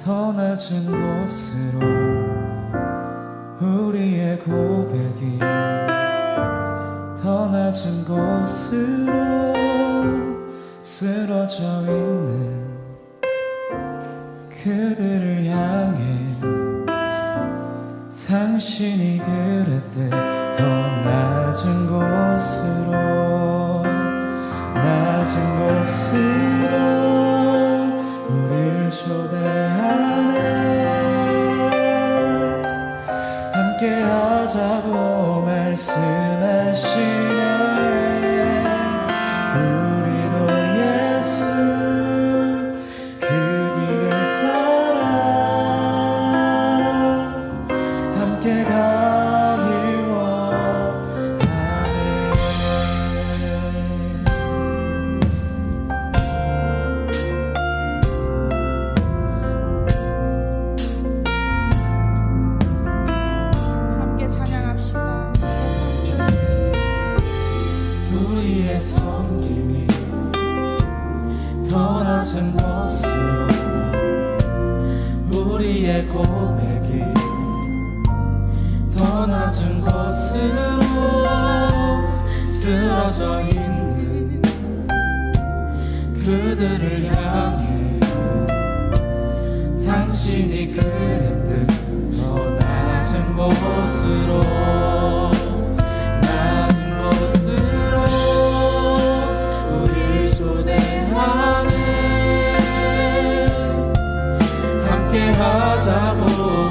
더 낮은 곳으로 우리의 고백이 더 낮은 곳으로 쓰러져 있는 그들을 향해 당신이 그랬듯 더 낮은 곳으로 우릴 초대하네. 함께 하자고 말씀하시네. 우리도 예수 그 길을 따라 함께 가길 원하네. 함께 찬양합시다. 우리의 섬김이 더 낮은 곳으로 우리의 고백이 더 낮은 곳으로 쓰러져 있는 그들을 향해 당신이 그랬듯 더 낮은 곳으로 우릴 초대하네. 함께 하자고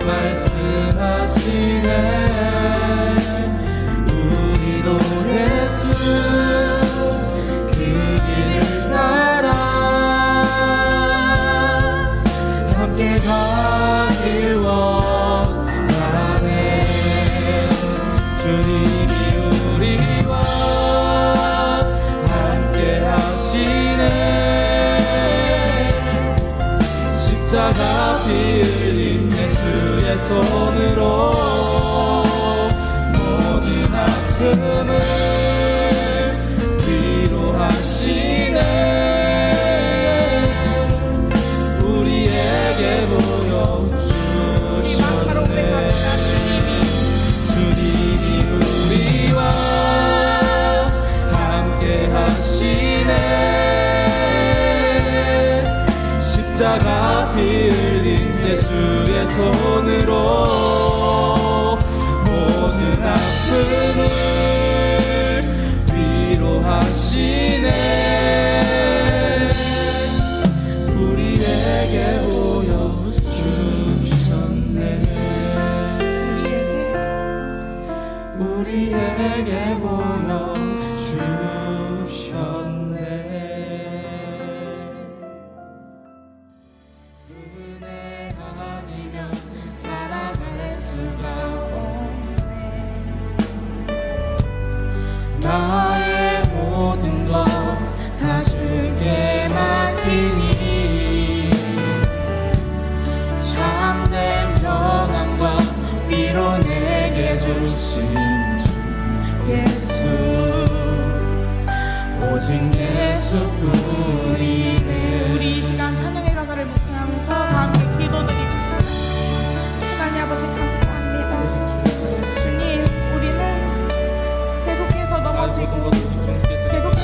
말씀하시네. 우리도 예수 그 길을 따라 함께 가길 원하네. 주님이 우리와 함께 하시네. 십자가 피 흘린 예수의 손으로 모든 아픔을 위로하시네. 우리에게 보여주셨네. 주님이 우리와 함께 하시네. 십자가 피 흘린 예수의 손으로 모든 아픔을 위로하시네. 우리에게 보여주셨네. 우리에게 보여주셨네. 은혜 아니면 살아갈 수가 없네. 나의 모든 것 다 주께 맡기니 참된 평안과 위로 내게 주신 주 예수 오직 예수뿐이네. 우리 이 시간 찬양의 가사를 묵상하면서 다 함께 기도드립시다. 하나님 아버지 감사합니다. 주님, 우리는 계속해서 넘어지고 계속해서 힘듭니다.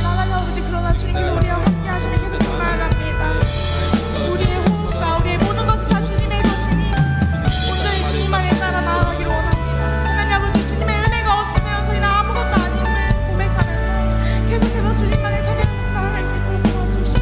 하나님 아버지, 그러나 주님께서 우리와 함께 하시니 계속 나아갑니다. 우리의 호흡과 우리의 모든 것을 다 주님의 것이니 온전히 주님 안에 따라 나아가기를 원합니다. 하나님 아버지, 주님의 은혜가 없으면 저희는 아무것도 아님을 고백하면서 계속해서 주님만의 찬양을 나아갈 수 있도록 도와주시고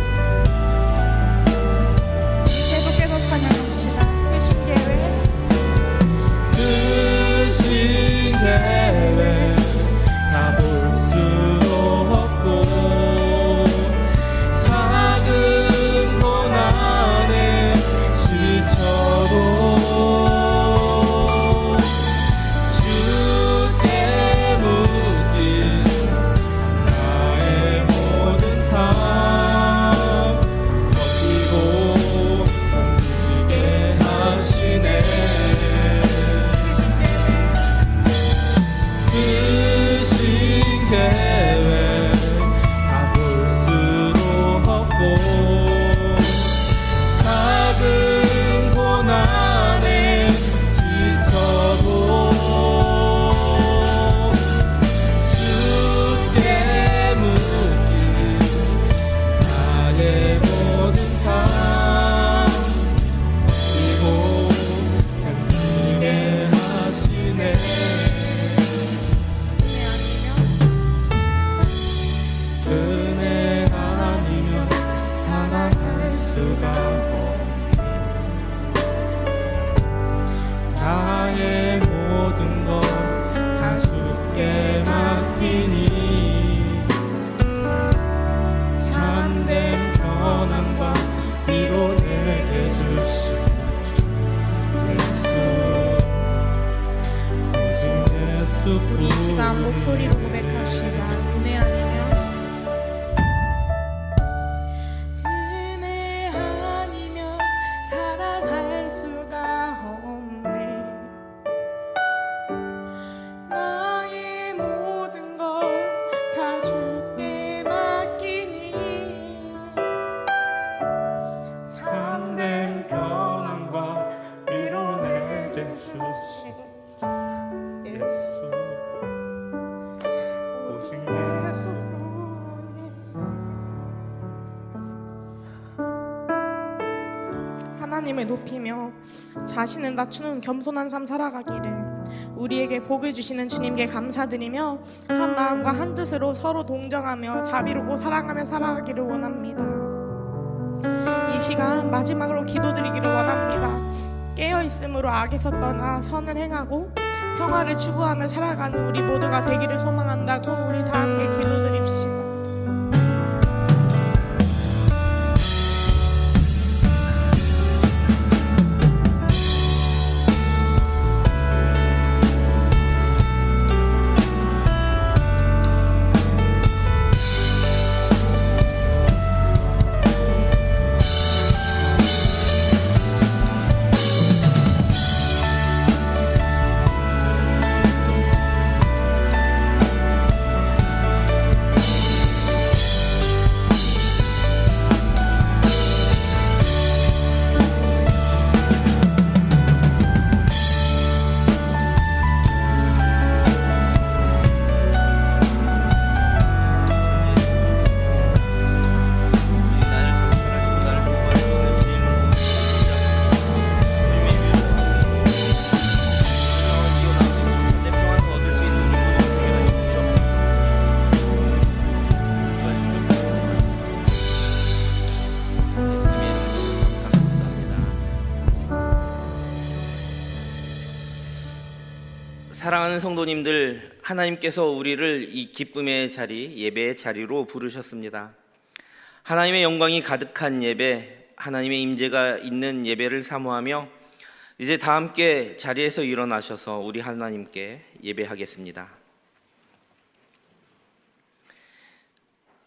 한 목소리로 고백합시다. 은혜 아니면 은혜 아니면 살아갈 수가 없네. 나의 모든 걸 다 주께 맡기니 참된 평안과 위로 내게 주신 예수, 오직 예수뿐이. 하나님을 높이며 자신을 낮추는 겸손한 삶 살아가기를 우리에게 복을 주시는 주님께 감사드리며 한 마음과 한 뜻으로 서로 동정하며 자비롭고 사랑하며 살아가기를 원합니다. 이 시간 마지막으로 기도드리기를 원합니다. 깨어있음으로 악에서 떠나 선을 행하고 평화를 추구하며 살아가는 우리 모두가 되기를 소망한다고 우리 다 함께 기도드립시다. 사랑하는 성도님들, 하나님께서 우리를 이 기쁨의 자리, 예배의 자리로 부르셨습니다. 하나님의 영광이 가득한 예배, 하나님의 임재가 있는 예배를 사모하며 이제 다 함께 자리에서 일어나셔서 우리 하나님께 예배하겠습니다.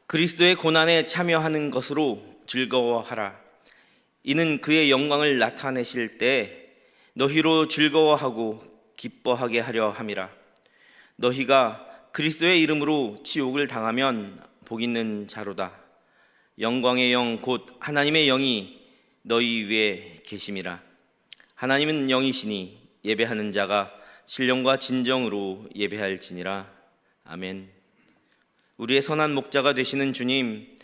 그리스도의 고난에 참여하는 것으로 즐거워하라. 이는 그의 영광을 나타내실 때 너희로 즐거워하고 기뻐하게 하려 함이라. 너희가 그리스도의 이름으로 치욕을 당하면 복 있는 자로다. 영광의 영 곧 하나님의 영이 너희 위에 계심이라. 하나님은 영이시니 예배하는 자가 신령과 진정으로 예배할지니라. 아멘. 우리의 선한 목자가 되시는 주님,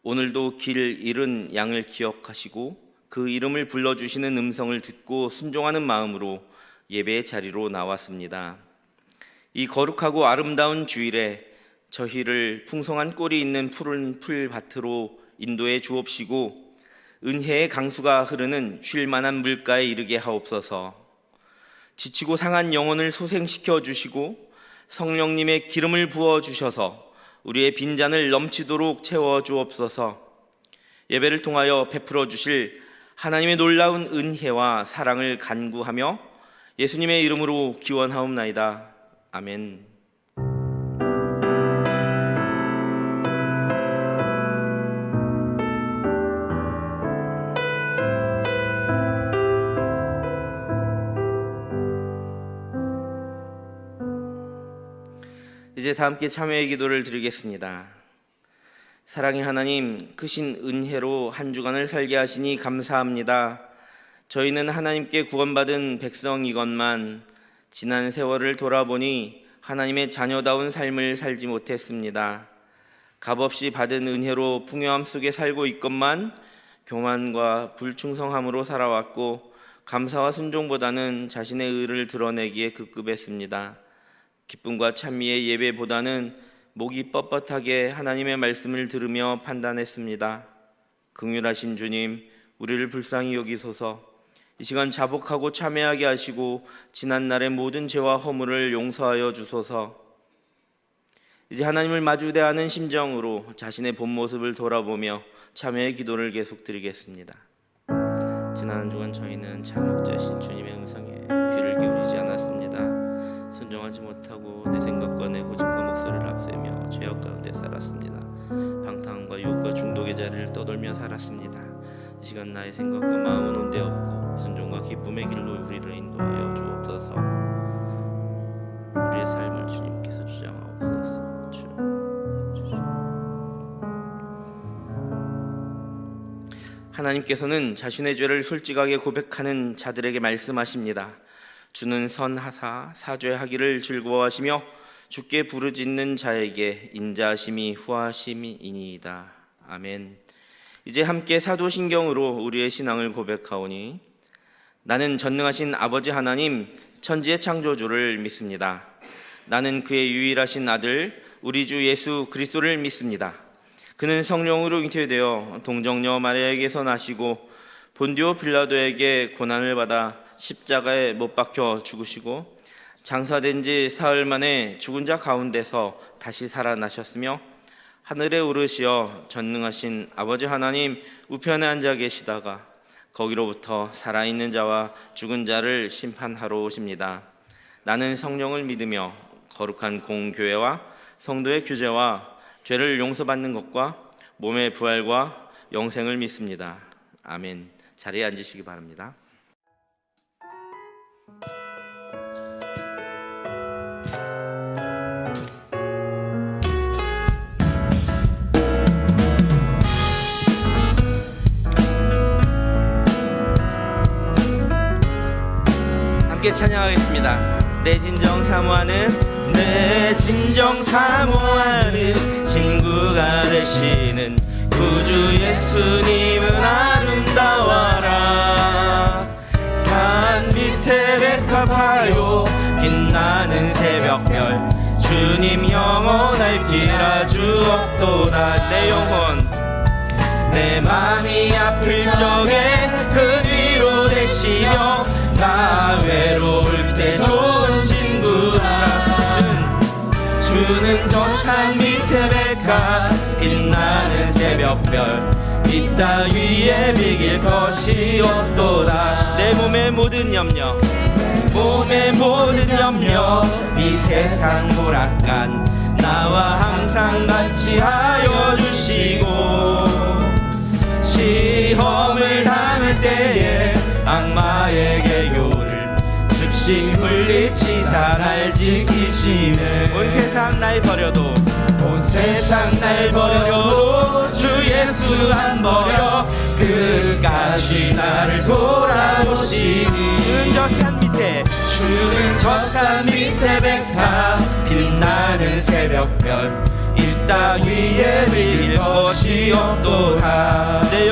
오늘도 길 잃은 양을 기억하시고 그 이름을 불러주시는 음성을 듣고 순종하는 마음으로 예배의 자리로 나왔습니다. 이 거룩하고 아름다운 주일에 저희를 풍성한 꼴이 있는 푸른 풀밭으로 인도해 주옵시고 은혜의 강수가 흐르는 쉴만한 물가에 이르게 하옵소서. 지치고 상한 영혼을 소생시켜 주시고 성령님의 기름을 부어 주셔서 우리의 빈잔을 넘치도록 채워 주옵소서. 예배를 통하여 베풀어 주실 하나님의 놀라운 은혜와 사랑을 간구하며 예수님의 이름으로 기원하옵나이다. 아멘. 이제 다 함께 참회의 기도를 드리겠습니다. 사랑의 하나님, 크신 은혜로 한 주간을 살게 하시니 감사합니다. 저희는 하나님께 구원받은 백성이건만 지난 세월을 돌아보니 하나님의 자녀다운 삶을 살지 못했습니다. 값없이 받은 은혜로 풍요함 속에 살고 있건만 교만과 불충성함으로 살아왔고 감사와 순종보다는 자신의 의를 드러내기에 급급했습니다. 기쁨과 찬미의 예배보다는 목이 뻣뻣하게 하나님의 말씀을 들으며 판단했습니다. 긍휼하신 주님, 우리를 불쌍히 여기소서. 이 시간 자복하고 참회하게 하시고 지난날의 모든 죄와 허물을 용서하여 주소서. 이제 하나님을 마주대하는 심정으로 자신의 본 모습을 돌아보며 참회의 기도를 계속 드리겠습니다. 지난 한 주간 저희는 참 목자신 주님의 음성에 귀를 기울이지 않았습니다. 순종하지 못하고 내 생각과 내 고집과 목소리를 앞세며 죄악 가운데 살았습니다. 방탕함과 유혹과 중독의 자리를 떠돌며 살았습니다. 이 시간 나의 생각과 마음은 온데없고 순종과 기쁨의 길로 우리를 인도하여 주옵소서. 우리의 삶을 주님께서 주장하옵소서. 하나님께서는 자신의 죄를 솔직하게 고백하는 자들에게 말씀하십니다. 주는 선하사 사죄하기를 즐거워하시며 주께 부르짖는 자에게 인자하심이 후하심이니이다. 아멘. 이제 함께 사도신경으로 우리의 신앙을 고백하오니 나는 전능하신 아버지 하나님 천지의 창조주를 믿습니다. 나는 그의 유일하신 아들 우리 주 예수 그리스도를 믿습니다. 그는 성령으로 잉태되어 동정녀 마리아에게서 나시고 본디오 빌라도에게 고난을 받아 십자가에 못 박혀 죽으시고 장사된 지 사흘 만에 죽은 자 가운데서 다시 살아나셨으며 하늘에 오르시어 전능하신 아버지 하나님 우편에 앉아 계시다가 거기로부터 살아있는 자와 죽은 자를 심판하러 오십니다. 나는 성령을 믿으며 거룩한 공교회와 성도의 교제와 죄를 용서받는 것과 몸의 부활과 영생을 믿습니다. 아멘. 자리에 앉으시기 바랍니다. 함께 찬양하겠습니다. 내 진정 사모하는 친구가 되시는 구주 예수님은 아름다워라. 산 밑에 백합하여 빛나는 새벽별 주님 영원할 길아 주옵도다. 내 영혼 내 맘이 아플 적에 그 위로 되시며 나 외로울 때 좋은 친구라. 주는 저 산 밑에 백합 빛나는 새벽별 이 땅 위에 비길 것이 없도다. 내 몸의 모든 염려 이 세상 불악간 나와 항상 같이 하여 주시고 시험을 당할 때에 악마의 개교를 즉시 물리치사 날 지키시네. 온 세상 날 버려도 주 예수 안 버려 끝까지 나를 돌아보시니. 주는 저 산 밑에 백합 빛나는 새벽별 이 땅 위에 빌릴 것이 없도다. 내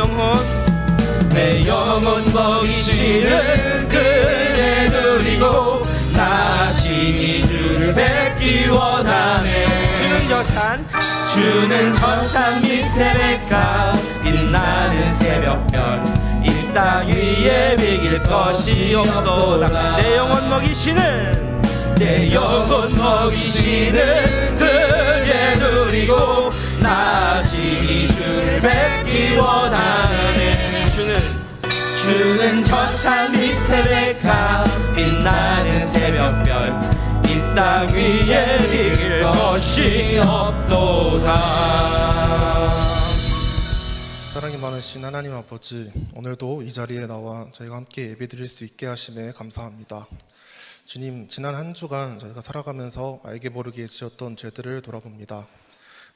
영혼 먹이시는 그의 누리고 나 친히 주를 뵙기 원하네. 주는 저 산 밑에 백합 빛나는 새벽별 이 땅 위에 비길 것이 없도다. 내 영혼 먹이시는 그의 누리고 나 친히 주를 뵙기 원하네. 주는 저 산 밑에 백합 빛나는 새벽별 이 땅 위에 비길 것이 없도다. 사랑이 많으신 하나님 아버지, 오늘도 이 자리에 나와 저희가 함께 예배드릴 수 있게 하심에 감사합니다. 주님, 지난 한 주간 저희가 살아가면서 알게 모르게 지었던 죄들을 돌아봅니다.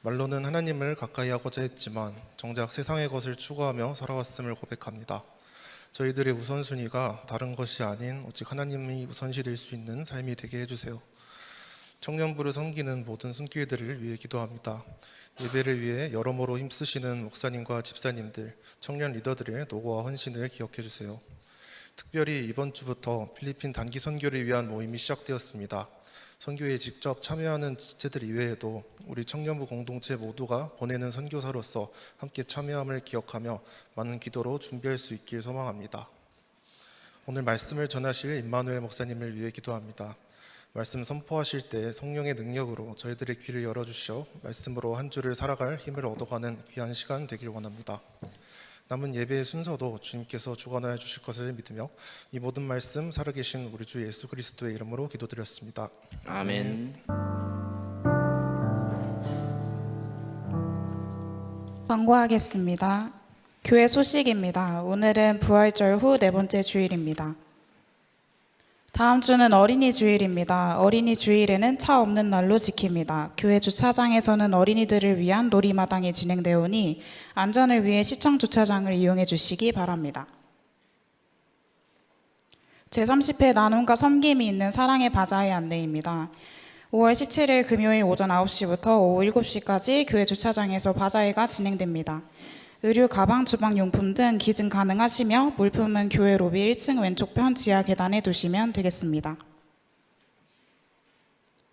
말로는 하나님을 가까이 하고자 했지만 정작 세상의 것을 추구하며 살아왔음을 고백합니다. 저희들의 우선순위가 다른 것이 아닌 오직 하나님이 우선시 될 수 있는 삶이 되게 해주세요. 청년부를 섬기는 모든 손길들을 위해 기도합니다. 예배를 위해 여러모로 힘쓰시는 목사님과 집사님들, 청년 리더들의 노고와 헌신을 기억해 주세요. 특별히 이번 주부터 필리핀 단기 선교를 위한 모임이 시작되었습니다. 선교에 직접 참여하는 지체들 이외에도 우리 청년부 공동체 모두가 보내는 선교사로서 함께 참여함을 기억하며 많은 기도로 준비할 수 있길 소망합니다. 오늘 말씀을 전하실 임마누엘 목사님을 위해 기도합니다. 말씀 선포하실 때 성령의 능력으로 저희들의 귀를 열어주시어 말씀으로 한 주를 살아갈 힘을 얻어가는 귀한 시간 되길 원합니다. 남은 예배의 순서도 주님께서 주관하여 주실 것을 믿으며 이 모든 말씀 살아계신 우리 주 예수 그리스도의 이름으로 기도드렸습니다. 아멘. 광고하겠습니다. 교회 소식입니다. 오늘은 부활절 후 네 번째 주일입니다. 다음 주는 어린이 주일입니다. 어린이 주일에는 차 없는 날로 지킵니다. 교회 주차장에서는 어린이들을 위한 놀이마당이 진행되오니 안전을 위해 시청 주차장을 이용해 주시기 바랍니다. 제30회 나눔과 섬김이 있는 사랑의 바자회 안내입니다. 5월 17일 금요일 오전 9시부터 오후 7시까지 교회 주차장에서 바자회가 진행됩니다. 의류, 가방, 주방용품 등 기증 가능하시며 물품은 교회 로비 1층 왼쪽편 지하 계단에 두시면 되겠습니다.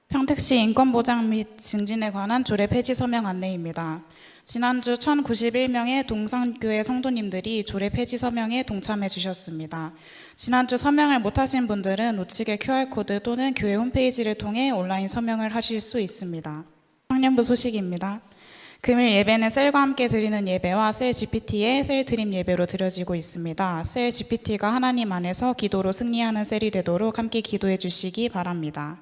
평택시 인권보장 및 증진에 관한 조례 폐지 서명 안내입니다. 지난주 1091명의 동산교회 성도님들이 조례 폐지 서명에 동참해 주셨습니다. 지난주 서명을 못하신 분들은 우측의 QR코드 또는 교회 홈페이지를 통해 온라인 서명을 하실 수 있습니다. 청년부 소식입니다. 금일 예배는 셀과 함께 드리는 예배와 셀 GPT의 셀 드림 예배로 드려지고 있습니다. 셀 GPT가 하나님 안에서 기도로 승리하는 셀이 되도록 함께 기도해 주시기 바랍니다.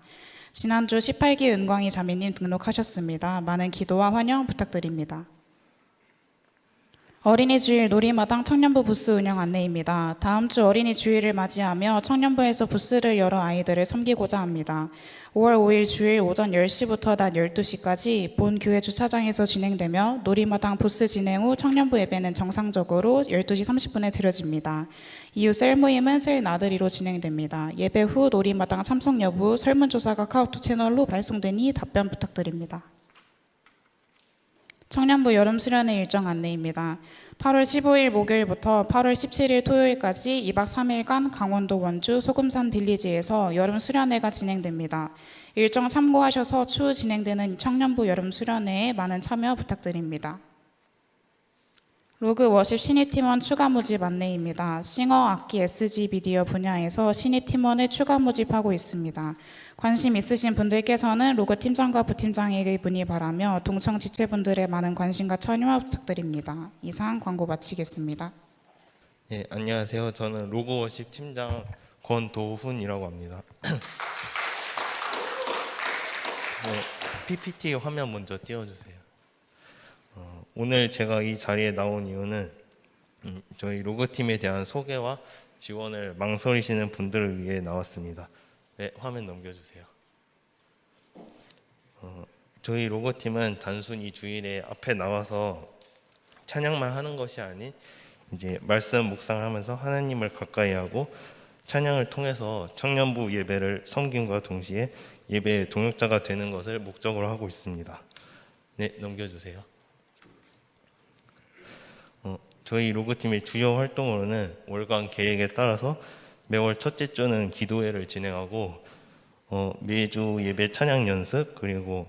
지난주 18기 은광이 자매님 등록하셨습니다. 많은 기도와 환영 부탁드립니다. 어린이 주일 놀이마당 청년부 부스 운영 안내입니다. 다음 주 어린이 주일을 맞이하며 청년부에서 부스를 열어 아이들을 섬기고자 합니다. 5월 5일 주일 오전 10시부터 낮 12시까지 본 교회 주차장에서 진행되며 놀이마당 부스 진행 후 청년부 예배는 정상적으로 12시 30분에 드려집니다. 이후 셀 모임은 셀 나들이로 진행됩니다. 예배 후 놀이마당 참석 여부 설문조사가 카카오톡 채널로 발송되니 답변 부탁드립니다. 청년부 여름 수련회 일정 안내입니다. 8월 15일 목요일부터 8월 17일 토요일까지 2박 3일간 강원도 원주 소금산 빌리지에서 여름 수련회가 진행됩니다. 일정 참고하셔서 추후 진행되는 청년부 여름 수련회에 많은 참여 부탁드립니다. 로그 워십 신입팀원 추가 모집 안내입니다. 싱어, 악기, SG 미디어 분야에서 신입팀원을 추가 모집하고 있습니다. 관심 있으신 분들께서는 로그 팀장과 부팀장에게 문의 바라며 동청 지체분들의 많은 관심과 참여 부탁드립니다. 이상 광고 마치겠습니다. 네, 안녕하세요. 저는 로고워십 팀장 권도훈이라고 합니다. PPT 화면 먼저 띄워주세요. 오늘 제가 이 자리에 나온 이유는 저희 로고팀에 대한 소개와 지원을 망설이시는 분들을 위해 나왔습니다. 네, 화면 넘겨주세요. 저희 로고팀은 단순히 주일에 앞에 나와서 찬양만 하는 것이 아닌 이제 말씀 묵상하면서 하나님을 가까이 하고 찬양을 통해서 청년부 예배를 섬김과 동시에 예배의 동역자가 되는 것을 목적으로 하고 있습니다. 네, 넘겨주세요. 저희 로고팀의 주요 활동으로는 월간 계획에 따라서 매월 첫째 주는 기도회를 진행하고 매주 예배 찬양 연습 그리고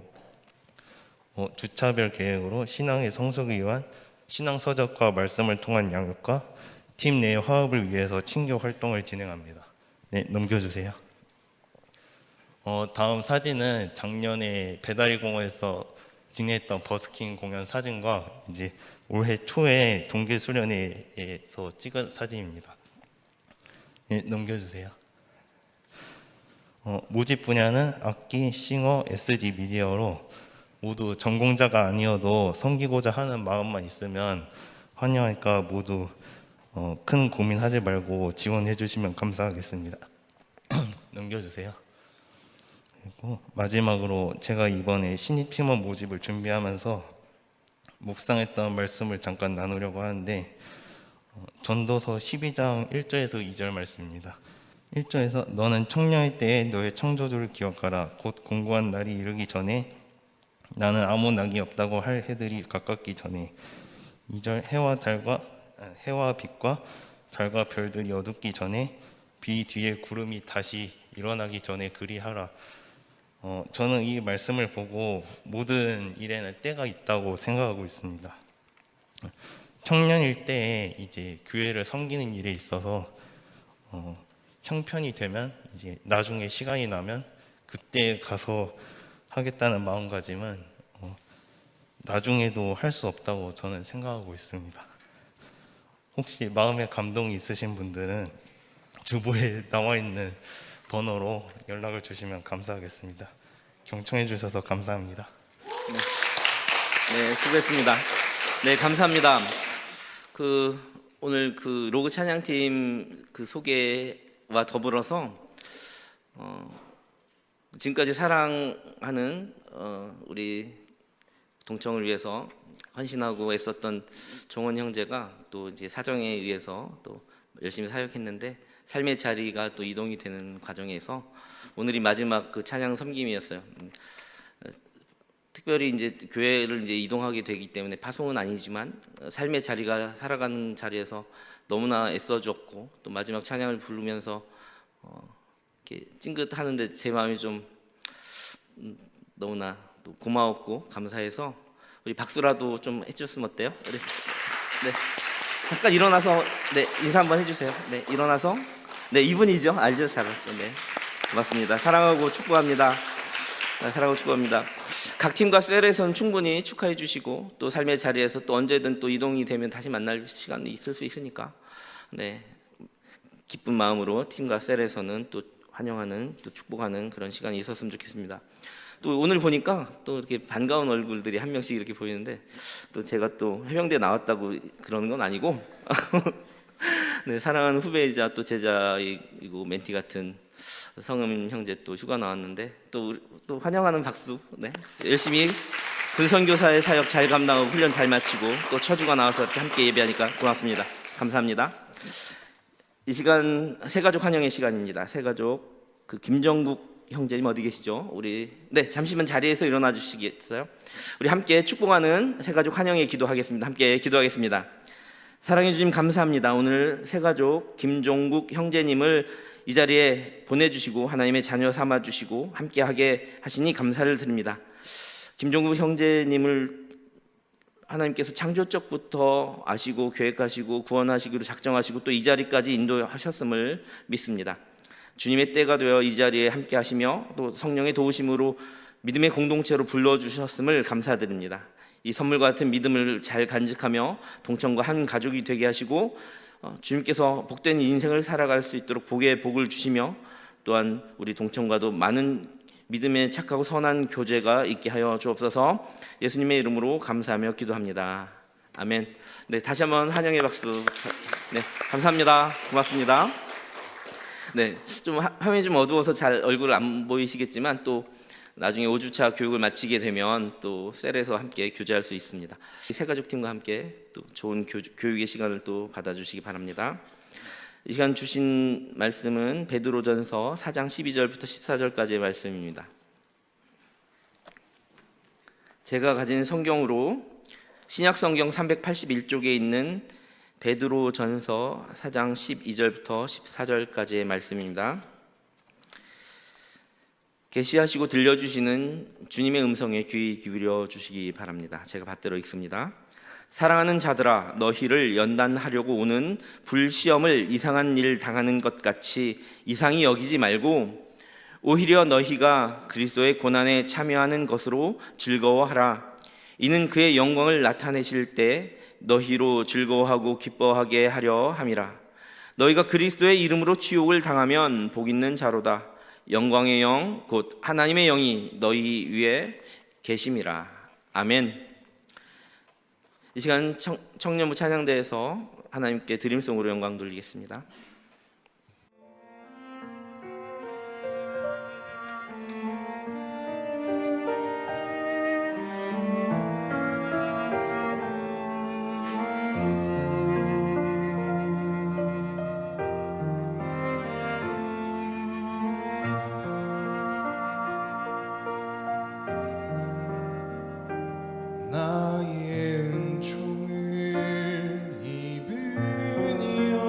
주차별 계획으로 신앙의 성숙을 위한 신앙 서적과 말씀을 통한 양육과 팀 내의 화합을 위해서 친교 활동을 진행합니다. 네, 넘겨주세요. 다음 사진은 작년에 배다리 공원에서 진행했던 버스킹 공연 사진과 이제 올해 초에 동계 수련회에서 찍은 사진입니다. 네, 넘겨주세요. 모집 분야는 악기, 싱어, SG 미디어로 모두 전공자가 아니어도 섬기고자 하는 마음만 있으면 환영하니까 모두 큰 고민하지 말고 지원해 주시면 감사하겠습니다. 넘겨주세요. 그리고 마지막으로 제가 이번에 신입 팀원 모집을 준비하면서 묵상했던 말씀을 잠깐 나누려고 하는데 전도서 12장 1절에서 2절 말씀입니다. 1절에서 너는 청년의 때에 너의 창조주를 기억하라. 곧 공고한 날이 이르기 전에 나는 아무 낙이 없다고 할 해들이 가깝기 전에 2절 해와 빛과 달과 별들이 어둡기 전에 비 뒤에 구름이 다시 일어나기 전에 그리하라. 저는 이 말씀을 보고 모든 일에는 때가 있다고 생각하고 있습니다. 청년일 때에 이제 교회를 섬기는 일에 있어서 형편이 되면 이제 나중에 시간이 나면 그때 가서 하겠다는 마음가짐은 나중에도 할 수 없다고 저는 생각하고 있습니다. 혹시 마음에 감동이 있으신 분들은 주보에 나와 있는 번호로 연락을 주시면 감사하겠습니다. 경청해 주셔서 감사합니다. 네, 수고했습니다. 네, 감사합니다. 오늘 로그 찬양팀 소개와 더불어서 지금까지 사랑하는 우리 동청을 위해서 헌신하고 애썼던 종원 형제가 또 이제 사정에 의해서 또 열심히 사역했는데 삶의 자리가 또 이동이 되는 과정에서 오늘이 마지막 찬양 섬김이었어요. 특별히 이제 교회를 이제 이동하게 되기 때문에 파송은 아니지만 삶의 자리가 살아가는 자리에서 너무나 애써줬고 또 마지막 찬양을 부르면서 이렇게 찡긋하는데 제 마음이 좀 너무나 또 고마웠고 감사해서 우리 박수라도 좀 해줬으면 어때요? 우리 네 잠깐 일어나서 네 인사 한번 해주세요. 네 일어나서 네 이분이죠 알죠 잘 알죠. 네 고맙습니다. 사랑하고 축복합니다. 사랑하고 축복합니다. 각 팀과 셀에서는 충분히 축하해 주시고 또 삶의 자리에서 또 언제든 또 이동이 되면 다시 만날 시간이 있을 수 있으니까 네 기쁜 마음으로 팀과 셀에서는 또 환영하는 또 축복하는 그런 시간이 있었으면 좋겠습니다. 또 오늘 보니까 또 이렇게 반가운 얼굴들이 한 명씩 이렇게 보이는데 또 제가 또 해병대 나왔다고 그러는 건 아니고 네, 사랑하는 후배이자 또 제자이고 멘티 같은 성음 형제 또 휴가 나왔는데 또 환영하는 박수. 네, 열심히 군선교사의 사역 잘 감당하고 훈련 잘 마치고 또 처주가 나와서 이렇게 함께 예배하니까 고맙습니다. 감사합니다. 이 시간 새가족 환영의 시간입니다. 새가족 김정국 형제님 어디 계시죠? 우리 네 잠시만 자리에서 일어나 주시겠어요? 우리 함께 축복하는 새가족 환영의 기도하겠습니다. 함께 기도하겠습니다. 사랑해 주님 감사합니다. 오늘 새가족 김종국 형제님을 이 자리에 보내주시고 하나님의 자녀 삼아주시고 함께하게 하시니 감사를 드립니다. 김종국 형제님을 하나님께서 창조적부터 아시고 계획하시고 구원하시기로 작정하시고 또 이 자리까지 인도하셨음을 믿습니다. 주님의 때가 되어 이 자리에 함께하시며 또 성령의 도우심으로 믿음의 공동체로 불러주셨음을 감사드립니다. 이 선물과 같은 믿음을 잘 간직하며 동청과 한 가족이 되게 하시고 주님께서 복된 인생을 살아갈 수 있도록 복의 복을 주시며 또한 우리 동청과도 많은 믿음에 착하고 선한 교제가 있게 하여 주옵소서. 예수님의 이름으로 감사하며 기도합니다. 아멘. 네, 다시 한번 환영의 박수. 네, 감사합니다. 고맙습니다. 네, 좀 화면이 좀 어두워서 잘 얼굴 안 보이시겠지만 또 나중에 5주차 교육을 마치게 되면 또 셀에서 함께 교제할 수 있습니다. 새가족 팀과 함께 또 좋은 교육의 시간을 또 받아주시기 바랍니다. 이 시간 주신 말씀은 베드로전서 4장 12절부터 14절까지의 말씀입니다. 제가 가진 성경으로 신약 성경 381쪽에 있는 베드로전서 4장 12절부터 14절까지의 말씀입니다. 계시하시고 들려주시는 주님의 음성에 귀 기울여 주시기 바랍니다. 제가 받들어 읽습니다. 사랑하는 자들아, 너희를 연단하려고 오는 불시험을 이상한 일 당하는 것 같이 이상히 여기지 말고 오히려 너희가 그리스도의 고난에 참여하는 것으로 즐거워하라. 이는 그의 영광을 나타내실 때 너희로 즐거워하고 기뻐하게 하려 함이라. 너희가 그리스도의 이름으로 치욕을 당하면 복 있는 자로다. 영광의 영 곧 하나님의 영이 너희 위에 계심이라. 아멘. 이 시간 청년부 찬양대에서 하나님께 드림송으로 영광 돌리겠습니다. 나의 은총을 입으니여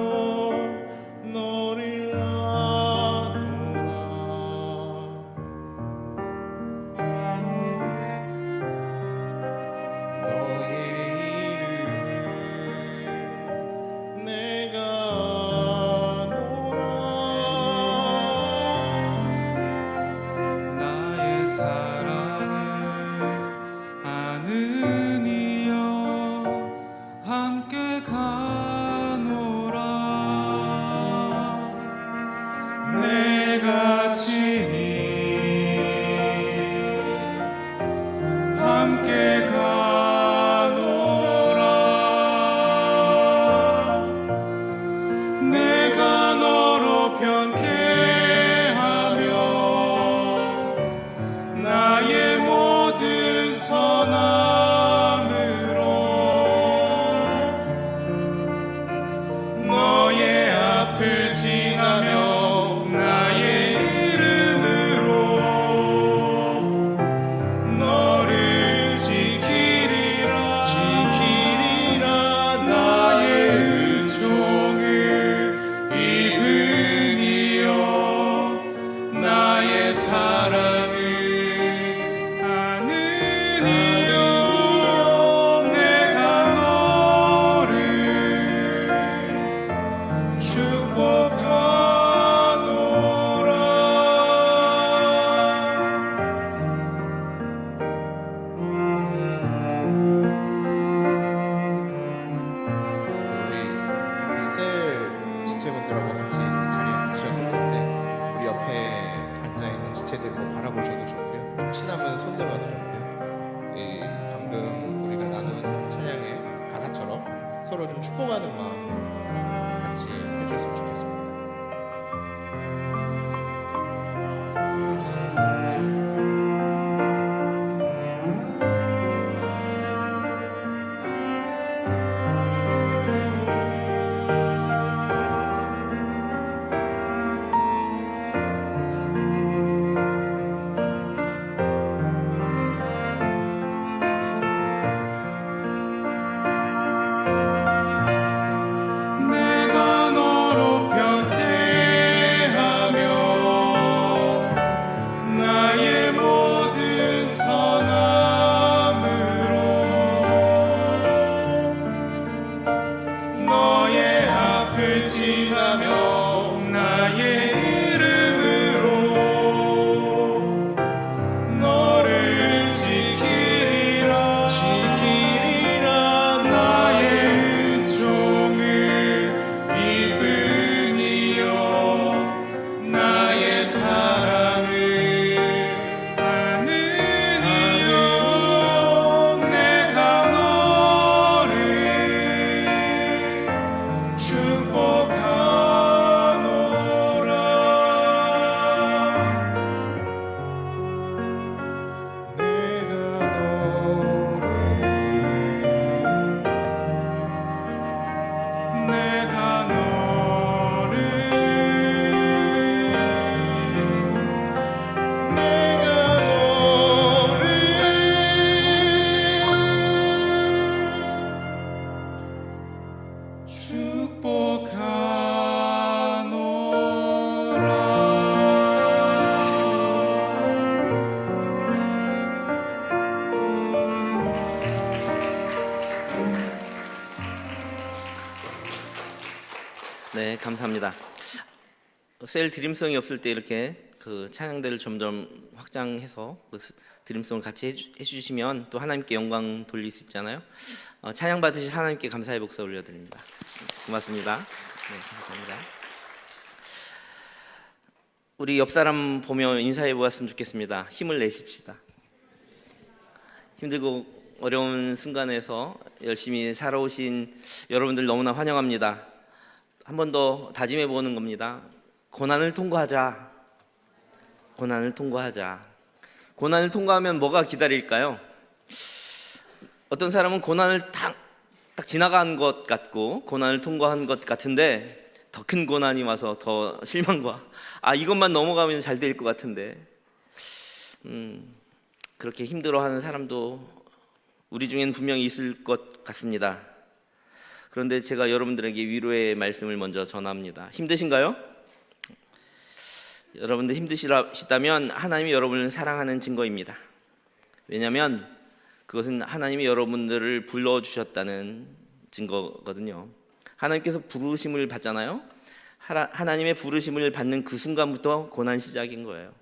앞을 지나며 나의 이름으로 너를 지키리라 나의 은총을 입으니여 나의 사랑을 아는 이여 내가 너를 우리 같은 셀 지체분들하고 같이 자리에 앉으셨을 텐데 우리 옆에 앉아있는 지체들로 바라보셔도 좋고요. 좀 친하면 손잡아도 좋고요. 이 방금 우리가 나눈 찬양의 가사처럼 서로 좀 축복하는 마음으로 같이 해주셨으면 좋겠습니다. 내가 너로 변태하며 나의 모든 선함으로 너의 앞을 지나며 나의 이름으로 너를 지키리라 나의 은총을 입으니여 나의 사랑을 아는 이여 내가 너를 축복하노라 내가 너를 네, 감사합니다. 셀 드림송이 없을 때 이렇게 그 찬양대를 점점 확장해서 그 드림송을 같이 해주시면 또 하나님께 영광 돌릴 수 있잖아요. 찬양 받으실 하나님께 감사의 복사 올려드립니다. 고맙습니다. 네, 감사합니다. 우리 옆 사람 보며 인사해 보았으면 좋겠습니다. 힘을 내십시다. 힘들고 어려운 순간에서 열심히 살아오신 여러분들 너무나 환영합니다. 한 번 더 다짐해 보는 겁니다. 고난을 통과하자. 고난을 통과하자. 고난을 통과하면 뭐가 기다릴까요? 어떤 사람은 고난을 딱 지나간 것 같고 고난을 통과한 것 같은데 더 큰 고난이 와서 더 실망과 이것만 넘어가면 잘 될 것 같은데 그렇게 힘들어하는 사람도 우리 중엔 분명히 있을 것 같습니다. 그런데 제가 여러분들에게 위로의 말씀을 먼저 전합니다. 힘드신가요? 여러분들 힘드시다면 하나님이 여러분을 사랑하는 증거입니다. 왜냐하면 그것은 하나님이 여러분들을 불러주셨다는 증거거든요. 하나님께서 부르심을 받잖아요. 하나님의 부르심을 받는 그 순간부터 고난 시작인 거예요.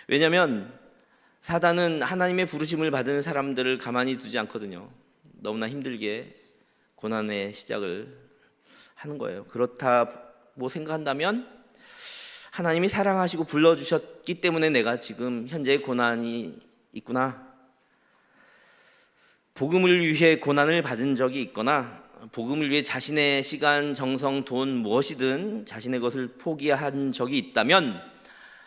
왜냐하면 사단은 하나님의 부르심을 받은 사람들을 가만히 두지 않거든요. 너무나 힘들게 고난의 시작을 하는 거예요. 그렇다고 생각한다면 하나님이 사랑하시고 불러주셨기 때문에 내가 지금 현재 고난이 있구나. 복음을 위해 고난을 받은 적이 있거나 복음을 위해 자신의 시간, 정성, 돈 무엇이든 자신의 것을 포기한 적이 있다면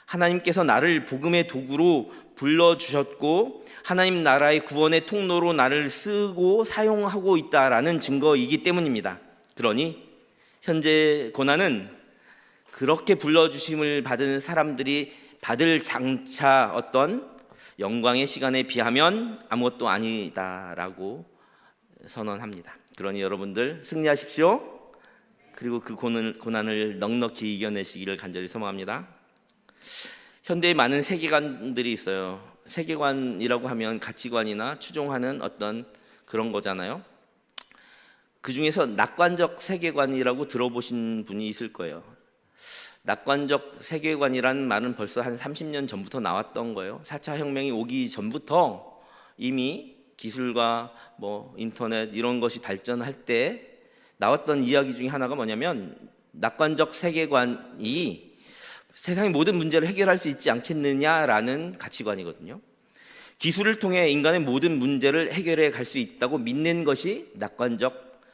하나님께서 나를 복음의 도구로 불러주셨고 하나님 나라의 구원의 통로로 나를 쓰고 사용하고 있다라는 증거이기 때문입니다. 그러니 현재 고난은 그렇게 불러주심을 받은 사람들이 받을 장차 어떤 영광의 시간에 비하면 아무것도 아니다라고 선언합니다. 그러니 여러분들 승리하십시오. 그리고 그 고난을 넉넉히 이겨내시기를 간절히 소망합니다. 현대에 많은 세계관들이 있어요. 세계관이라고 하면 가치관이나 추종하는 어떤 그런 거잖아요. 그 중에서 낙관적 세계관이라고 들어보신 분이 있을 거예요. 낙관적 세계관이라는 말은 벌써 한 30년 전부터 나왔던 거예요. 4차 혁명이 오기 전부터 이미 기술과 뭐 인터넷 이런 것이 발전할 때 나왔던 이야기 중에 하나가 뭐냐면 낙관적 세계관이 세상의 모든 문제를 해결할 수 있지 않겠느냐라는 가치관이거든요. 기술을 통해 인간의 모든 문제를 해결해 갈 수 있다고 믿는 것이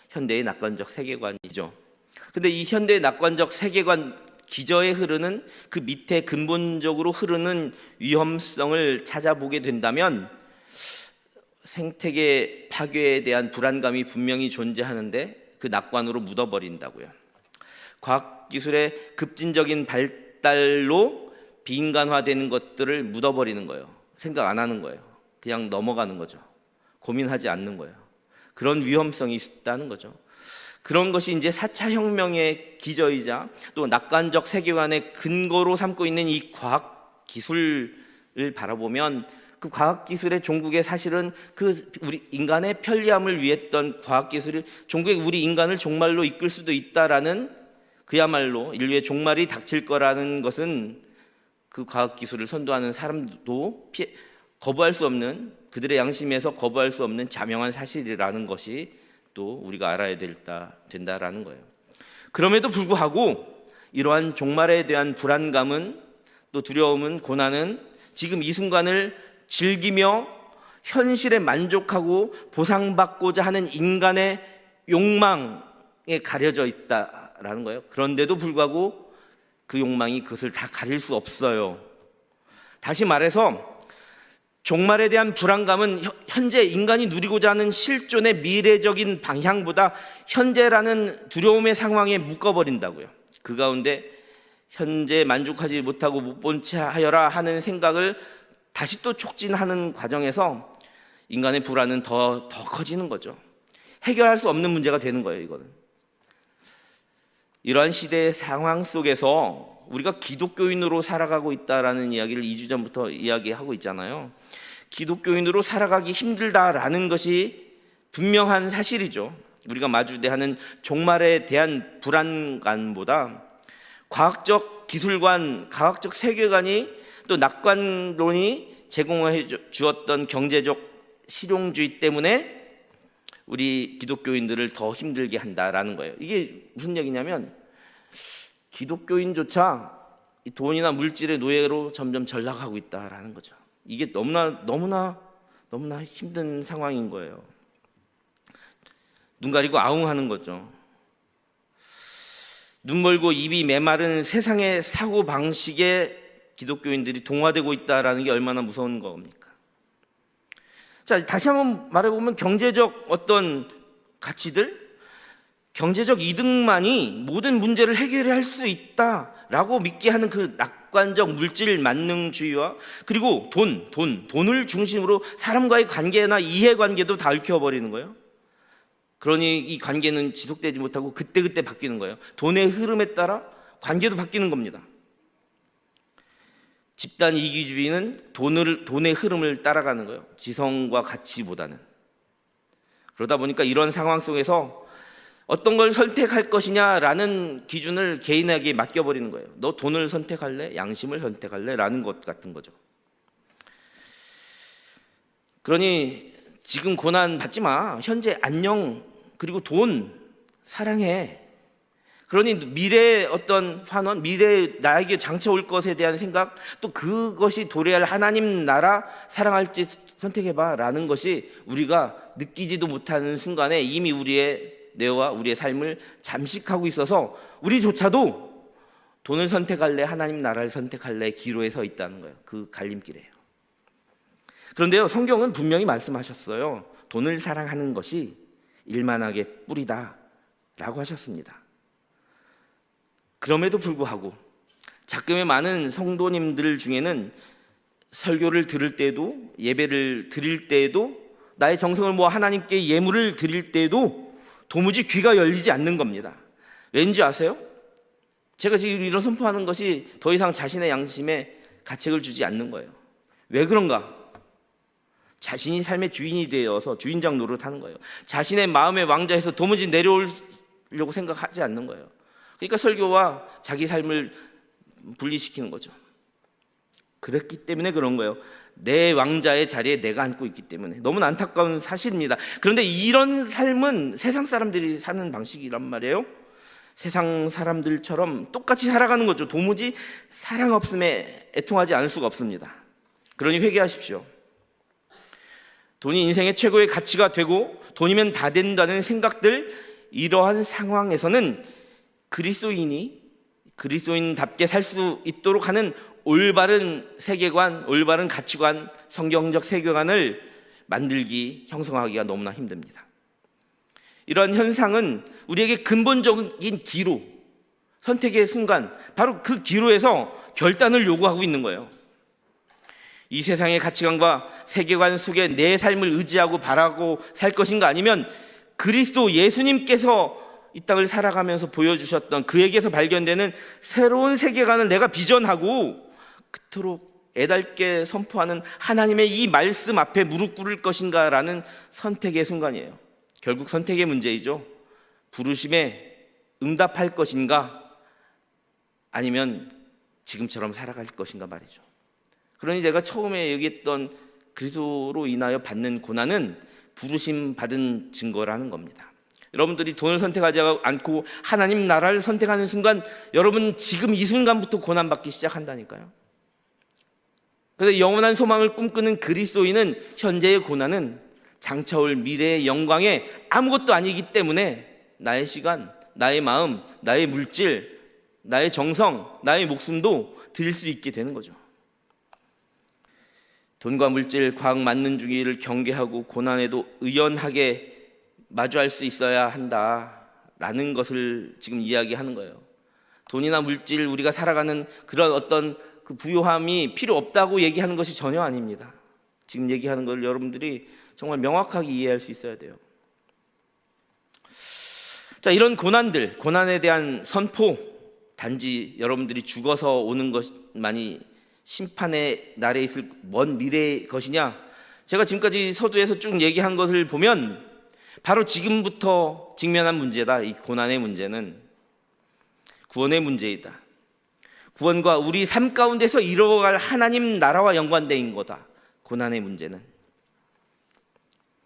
현대의 낙관적 세계관이죠. 근데 이 현대의 낙관적 세계관 기저에 흐르는 그 밑에 근본적으로 흐르는 위험성을 찾아보게 된다면 생태계 파괴에 대한 불안감이 분명히 존재하는데 그 낙관으로 묻어버린다고요. 과학기술의 급진적인 발달로 비인간화되는 것들을 묻어버리는 거예요. 생각 안 하는 거예요. 그냥 넘어가는 거죠. 고민하지 않는 거예요. 그런 위험성이 있다는 거죠. 그런 것이 이제 4차 혁명의 기저이자 또 낙관적 세계관의 근거로 삼고 있는 이 과학 기술을 바라보면 그 과학 기술의 종국에 사실은 그 우리 인간의 편리함을 위했던 과학 기술이 종국에 우리 인간을 종말로 이끌 수도 있다라는 그야말로 인류의 종말이 닥칠 거라는 것은 그 과학 기술을 선도하는 사람도 거부할 수 없는 그들의 양심에서 거부할 수 없는 자명한 사실이라는 것이 또 우리가 알아야 된다라는 거예요. 그럼에도 불구하고 이러한 종말에 대한 불안감은 또 두려움은 고난은 지금 이 순간을 즐기며 현실에 만족하고 보상받고자 하는 인간의 욕망에 가려져 있다라는 거예요. 그런데도 불구하고 그 욕망이 그것을 다 가릴 수 없어요. 다시 말해서 종말에 대한 불안감은 현재 인간이 누리고자 하는 실존의 미래적인 방향보다 현재라는 두려움의 상황에 묶어버린다고요. 그 가운데 현재 만족하지 못하고 못 본 채 하여라 하는 생각을 다시 또 촉진하는 과정에서 인간의 불안은 더 커지는 거죠. 해결할 수 없는 문제가 되는 거예요. 이거는 이러한 시대의 상황 속에서 우리가 기독교인으로 살아가고 있다라는 이야기를 2주 전부터 이야기하고 있잖아요. 기독교인으로 살아가기 힘들다라는 것이 분명한 사실이죠. 우리가 마주대하는 종말에 대한 불안감보다 과학적 기술관, 과학적 세계관이 또 낙관론이 제공해 주었던 경제적 실용주의 때문에 우리 기독교인들을 더 힘들게 한다라는 거예요. 이게 무슨 얘기냐면 기독교인조차 돈이나 물질의 노예로 점점 전락하고 있다라는 거죠. 이게 너무나 힘든 상황인 거예요. 눈 가리고 아웅하는 거죠. 눈 멀고 입이 메마른 세상의 사고 방식에 기독교인들이 동화되고 있다라는 게 얼마나 무서운 겁니까? 자, 다시 한번 말해보면 경제적 어떤 가치들, 경제적 이득만이 모든 문제를 해결할 수 있다라고 믿게 하는 그 낙관적 물질 만능주의와 그리고 돈을 중심으로 사람과의 관계나 이해관계도 다 얽혀버리는 거예요. 그러니 이 관계는 지속되지 못하고 그때그때 바뀌는 거예요. 돈의 흐름에 따라 관계도 바뀌는 겁니다. 집단 이기주의는 돈의 흐름을 따라가는 거예요. 지성과 가치보다는. 그러다 보니까 이런 상황 속에서 어떤 걸 선택할 것이냐라는 기준을 개인에게 맡겨버리는 거예요. 너 돈을 선택할래? 양심을 선택할래? 라는 것 같은 거죠. 그러니 지금 고난 받지 마. 현재 안녕, 그리고 돈 사랑해. 그러니 미래의 어떤 환원, 미래에 나에게 장차 올 것에 대한 생각, 또 그것이 도래할 하나님 나라 사랑할지 선택해봐 라는 것이 우리가 느끼지도 못하는 순간에 이미 우리의 뇌와 우리의 삶을 잠식하고 있어서 우리조차도 돈을 선택할래, 하나님 나라를 선택할래 기로에 서 있다는 거예요. 그 갈림길이에요. 그런데요, 성경은 분명히 말씀하셨어요. 돈을 사랑하는 것이 일만하게 뿌리다 라고 하셨습니다. 그럼에도 불구하고 작금의 많은 성도님들 중에는 설교를 들을 때도, 예배를 드릴 때에도, 나의 정성을 모아 하나님께 예물을 드릴 때에도 도무지 귀가 열리지 않는 겁니다. 왠지 아세요? 제가 지금 이런 선포하는 것이 더 이상 자신의 양심에 가책을 주지 않는 거예요. 왜 그런가? 자신이 삶의 주인이 되어서 주인장 노릇하는 거예요. 자신의 마음의 왕좌에서 도무지 내려오려고 생각하지 않는 거예요. 그러니까 설교와 자기 삶을 분리시키는 거죠. 그렇기 때문에 그런 거예요. 내 왕자의 자리에 내가 앉고 있기 때문에. 너무나 안타까운 사실입니다. 그런데 이런 삶은 세상 사람들이 사는 방식이란 말이에요. 세상 사람들처럼 똑같이 살아가는 거죠. 도무지 사랑 없음에 애통하지 않을 수가 없습니다. 그러니 회개하십시오. 돈이 인생의 최고의 가치가 되고 돈이면 다 된다는 생각들, 이러한 상황에서는 그리스도인답게 살 수 있도록 하는 올바른 세계관, 올바른 가치관, 성경적 세계관을 만들기, 형성하기가 너무나 힘듭니다. 이러한 현상은 우리에게 근본적인 기로, 선택의 순간, 바로 그 기로에서 결단을 요구하고 있는 거예요. 이 세상의 가치관과 세계관 속에 내 삶을 의지하고 바라고 살 것인가, 아니면 그리스도 예수님께서 이 땅을 살아가면서 보여주셨던 그에게서 발견되는 새로운 세계관을 내가 비전하고 그토록 애달게 선포하는 하나님의 이 말씀 앞에 무릎 꿇을 것인가라는 선택의 순간이에요. 결국 선택의 문제이죠. 부르심에 응답할 것인가, 아니면 지금처럼 살아갈 것인가 말이죠. 그러니 제가 처음에 얘기했던 그리스도로 인하여 받는 고난은 부르심 받은 증거라는 겁니다. 여러분들이 돈을 선택하지 않고 하나님 나라를 선택하는 순간, 여러분 지금 이 순간부터 고난받기 시작한다니까요. 그래서 영원한 소망을 꿈꾸는 그리스도인은 현재의 고난은 장차올 미래의 영광에 아무것도 아니기 때문에 나의 시간, 나의 마음, 나의 물질, 나의 정성, 나의 목숨도 드릴 수 있게 되는 거죠. 돈과 물질, 과학 맞는 주기를 경계하고 고난에도 의연하게 마주할 수 있어야 한다라는 것을 지금 이야기하는 거예요. 돈이나 물질, 우리가 살아가는 그런 어떤 그 부요함이 필요 없다고 얘기하는 것이 전혀 아닙니다. 지금 얘기하는 걸 여러분들이 정말 명확하게 이해할 수 있어야 돼요. 자, 이런 고난에 대한 선포, 단지 여러분들이 죽어서 오는 것만이 심판의 날에 있을 먼 미래의 것이냐? 제가 지금까지 서두에서 쭉 얘기한 것을 보면 바로 지금부터 직면한 문제다. 이 고난의 문제는 구원의 문제이다. 구원과 우리 삶 가운데서 이루어갈 하나님 나라와 연관된 거다. 고난의 문제는.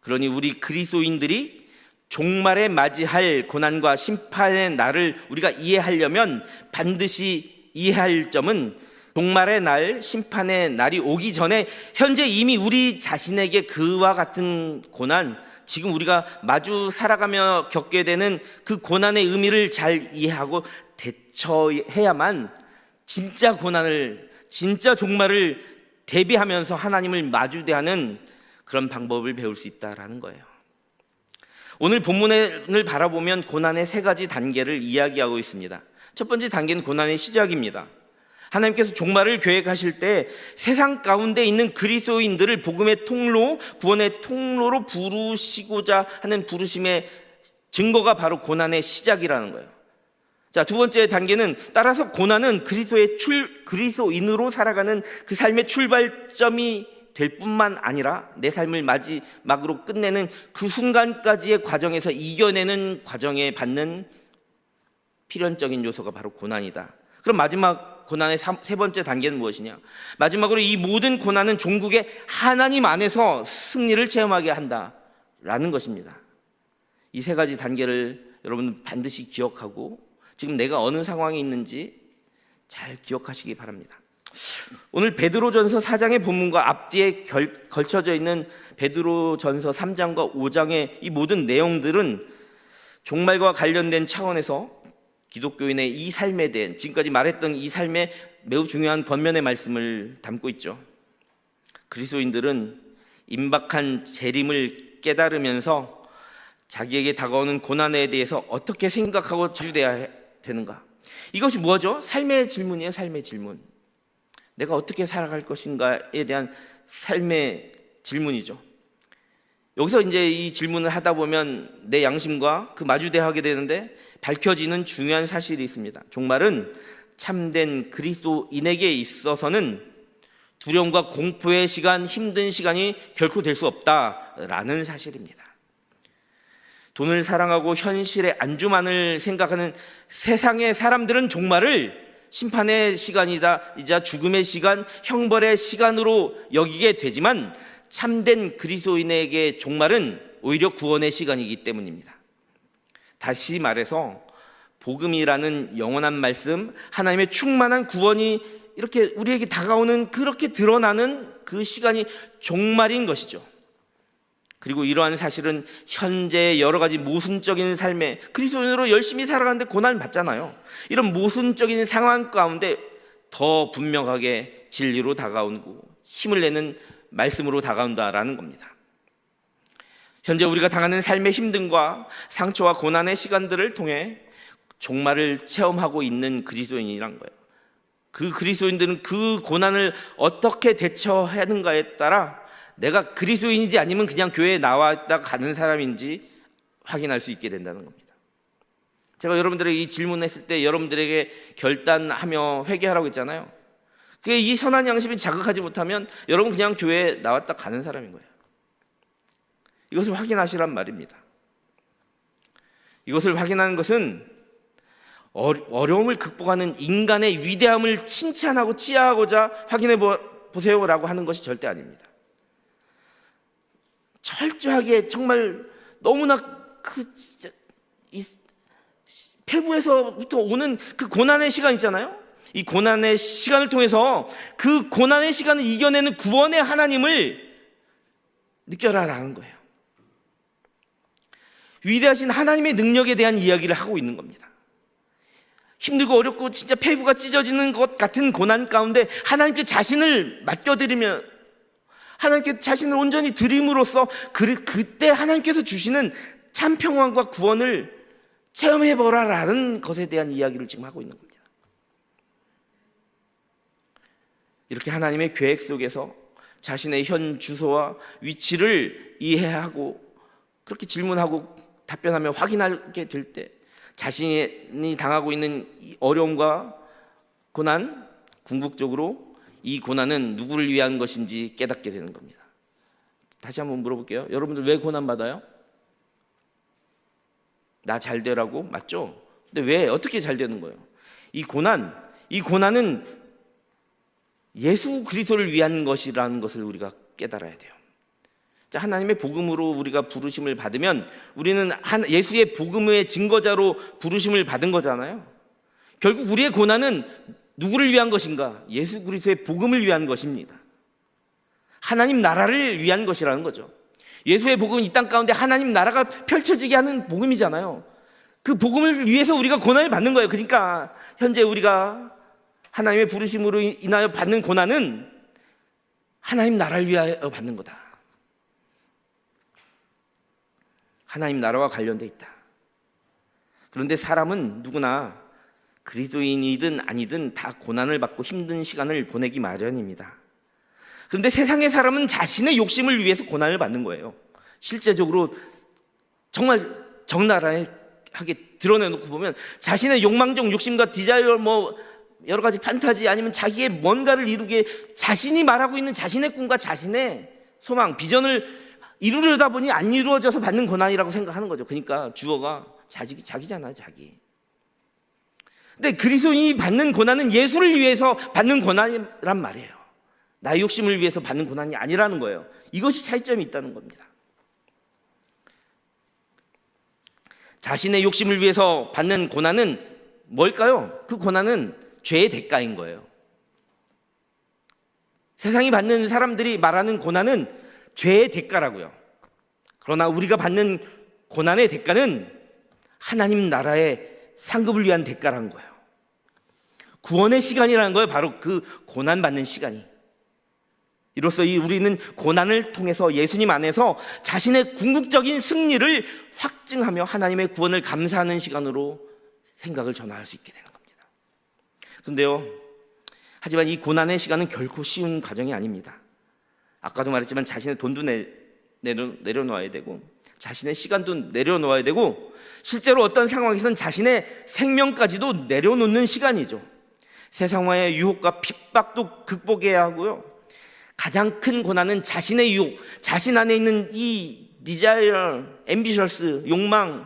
그러니 우리 그리스도인들이 종말에 맞이할 고난과 심판의 날을 우리가 이해하려면 반드시 이해할 점은, 종말의 날, 심판의 날이 오기 전에 현재 이미 우리 자신에게 그와 같은 고난, 지금 우리가 마주 살아가며 겪게 되는 그 고난의 의미를 잘 이해하고 대처해야만 진짜 고난을, 진짜 종말을 대비하면서 하나님을 마주대하는 그런 방법을 배울 수 있다라는 거예요. 오늘 본문을 바라보면 고난의 세 가지 단계를 이야기하고 있습니다. 첫 번째 단계는 고난의 시작입니다. 하나님께서 종말을 계획하실 때 세상 가운데 있는 그리스도인들을 복음의 통로, 구원의 통로로 부르시고자 하는 부르심의 증거가 바로 고난의 시작이라는 거예요. 자, 두 번째 단계는 따라서 고난은 그리스도인으로 살아가는 그 삶의 출발점이 될 뿐만 아니라 내 삶을 마지막으로 끝내는 그 순간까지의 과정에서 이겨내는 과정에 받는 필연적인 요소가 바로 고난이다. 그럼 마지막 고난의 세 번째 단계는 무엇이냐? 마지막으로 이 모든 고난은 종국의 하나님 안에서 승리를 체험하게 한다라는 것입니다. 이 세 가지 단계를 여러분 반드시 기억하고 지금 내가 어느 상황에 있는지 잘 기억하시기 바랍니다. 오늘 베드로전서 4장의 본문과 앞뒤에 걸쳐져 있는 베드로전서 3장과 5장의 이 모든 내용들은 종말과 관련된 차원에서 기독교인의 이 삶에 대한, 지금까지 말했던 이 삶의 매우 중요한 권면의 말씀을 담고 있죠. 그리스도인들은 임박한 재림을 깨달으면서 자기에게 다가오는 고난에 대해서 어떻게 생각하고 자주돼야 되는가? 이것이 뭐죠? 삶의 질문이에요. 삶의 질문. 내가 어떻게 살아갈 것인가에 대한 삶의 질문이죠. 여기서 이제 이 질문을 하다 보면 내 양심과 그 마주대하게 되는데 밝혀지는 중요한 사실이 있습니다. 종말은 참된 그리스도인에게 있어서는 두려움과 공포의 시간, 힘든 시간이 결코 될 수 없다라는 사실입니다. 돈을 사랑하고 현실의 안주만을 생각하는 세상의 사람들은 종말을 심판의 시간이다, 이제 죽음의 시간, 형벌의 시간으로 여기게 되지만 참된 그리스도인에게 종말은 오히려 구원의 시간이기 때문입니다. 다시 말해서 복음이라는 영원한 말씀, 하나님의 충만한 구원이 이렇게 우리에게 다가오는, 그렇게 드러나는 그 시간이 종말인 것이죠. 그리고 이러한 사실은 현재 여러 가지 모순적인 삶에 그리스도인으로 열심히 살아가는데 고난을 받잖아요. 이런 모순적인 상황 가운데 더 분명하게 진리로 다가오고 힘을 내는 말씀으로 다가온다라는 겁니다. 현재 우리가 당하는 삶의 힘듦과 상처와 고난의 시간들을 통해 종말을 체험하고 있는 그리스도인이란 거예요. 그 그리스도인들은 그 고난을 어떻게 대처하는가에 따라 내가 그리스도인인지 아니면 그냥 교회에 나왔다 가는 사람인지 확인할 수 있게 된다는 겁니다. 제가 여러분들에게 이 질문했을 때 여러분들에게 결단하며 회개하라고 했잖아요. 그게 이 선한 양심이 자극하지 못하면 여러분 그냥 교회에 나왔다 가는 사람인 거예요. 이것을 확인하시란 말입니다. 이것을 확인하는 것은 어려움을 극복하는 인간의 위대함을 칭찬하고 치하하고자 확인해 보세요라고 하는 것이 절대 아닙니다. 철저하게 정말 너무나 그 진짜 이 폐부에서부터 오는 그 고난의 시간 있잖아요. 이 고난의 시간을 통해서 그 고난의 시간을 이겨내는 구원의 하나님을 느껴라라는 거예요. 위대하신 하나님의 능력에 대한 이야기를 하고 있는 겁니다. 힘들고 어렵고 진짜 폐부가 찢어지는 것 같은 고난 가운데 하나님께 자신을 맡겨드리며 하나님께 자신을 온전히 드림으로써 그때 하나님께서 주시는 참 평안과 구원을 체험해보라라는 것에 대한 이야기를 지금 하고 있는 겁니다. 이렇게 하나님의 계획 속에서 자신의 현 주소와 위치를 이해하고 그렇게 질문하고 답변하며 확인하게 될 때 자신이 당하고 있는 어려움과 고난, 궁극적으로 이 고난은 누구를 위한 것인지 깨닫게 되는 겁니다. 다시 한번 물어볼게요. 여러분들 왜 고난 받아요? 나 잘 되라고? 맞죠? 근데 왜? 어떻게 잘 되는 거예요? 이 고난은 예수 그리스도를 위한 것이라는 것을 우리가 깨달아야 돼요. 하나님의 복음으로 우리가 부르심을 받으면 우리는 예수의 복음의 증거자로 부르심을 받은 거잖아요. 결국 우리의 고난은 누구를 위한 것인가? 예수 그리스도의 복음을 위한 것입니다. 하나님 나라를 위한 것이라는 거죠. 예수의 복음은 이 땅 가운데 하나님 나라가 펼쳐지게 하는 복음이잖아요. 그 복음을 위해서 우리가 고난을 받는 거예요. 그러니까 현재 우리가 하나님의 부르심으로 인하여 받는 고난은 하나님 나라를 위하여 받는 거다. 하나님 나라와 관련돼 있다. 그런데 사람은 누구나 그리스도인이든 아니든 다 고난을 받고 힘든 시간을 보내기 마련입니다. 그런데 세상의 사람은 자신의 욕심을 위해서 고난을 받는 거예요. 실제적으로 정말 적나라하게 드러내놓고 보면 자신의 욕망적 욕심과 디자이어 여러 가지 판타지 아니면 자기의 뭔가를 이루기에 자신이 말하고 있는 자신의 꿈과 자신의 소망, 비전을 이루려다 보니 안 이루어져서 받는 고난이라고 생각하는 거죠. 그러니까 주어가 자기잖아요, 자기. 근데 그리스도인이 받는 고난은 예수를 위해서 받는 고난이란 말이에요. 나의 욕심을 위해서 받는 고난이 아니라는 거예요. 이것이 차이점이 있다는 겁니다. 자신의 욕심을 위해서 받는 고난은 뭘까요? 그 고난은 죄의 대가인 거예요. 세상이 받는 사람들이 말하는 고난은 죄의 대가라고요. 그러나 우리가 받는 고난의 대가는 하나님 나라의 상급을 위한 대가라는 거예요. 구원의 시간이라는 거예요. 바로 그 고난받는 시간이. 이로써 우리는 고난을 통해서 예수님 안에서 자신의 궁극적인 승리를 확증하며 하나님의 구원을 감사하는 시간으로 생각을 전환할 수 있게 되는 겁니다. 근데요, 하지만 이 고난의 시간은 결코 쉬운 과정이 아닙니다. 아까도 말했지만 자신의 돈도 내려놓아야 되고 자신의 시간도 내려놓아야 되고 실제로 어떤 상황에서는 자신의 생명까지도 내려놓는 시간이죠. 세상화의 유혹과 핍박도 극복해야 하고요. 가장 큰 고난은 자신의 유혹, 자신 안에 있는 이 desire, ambitious, 욕망,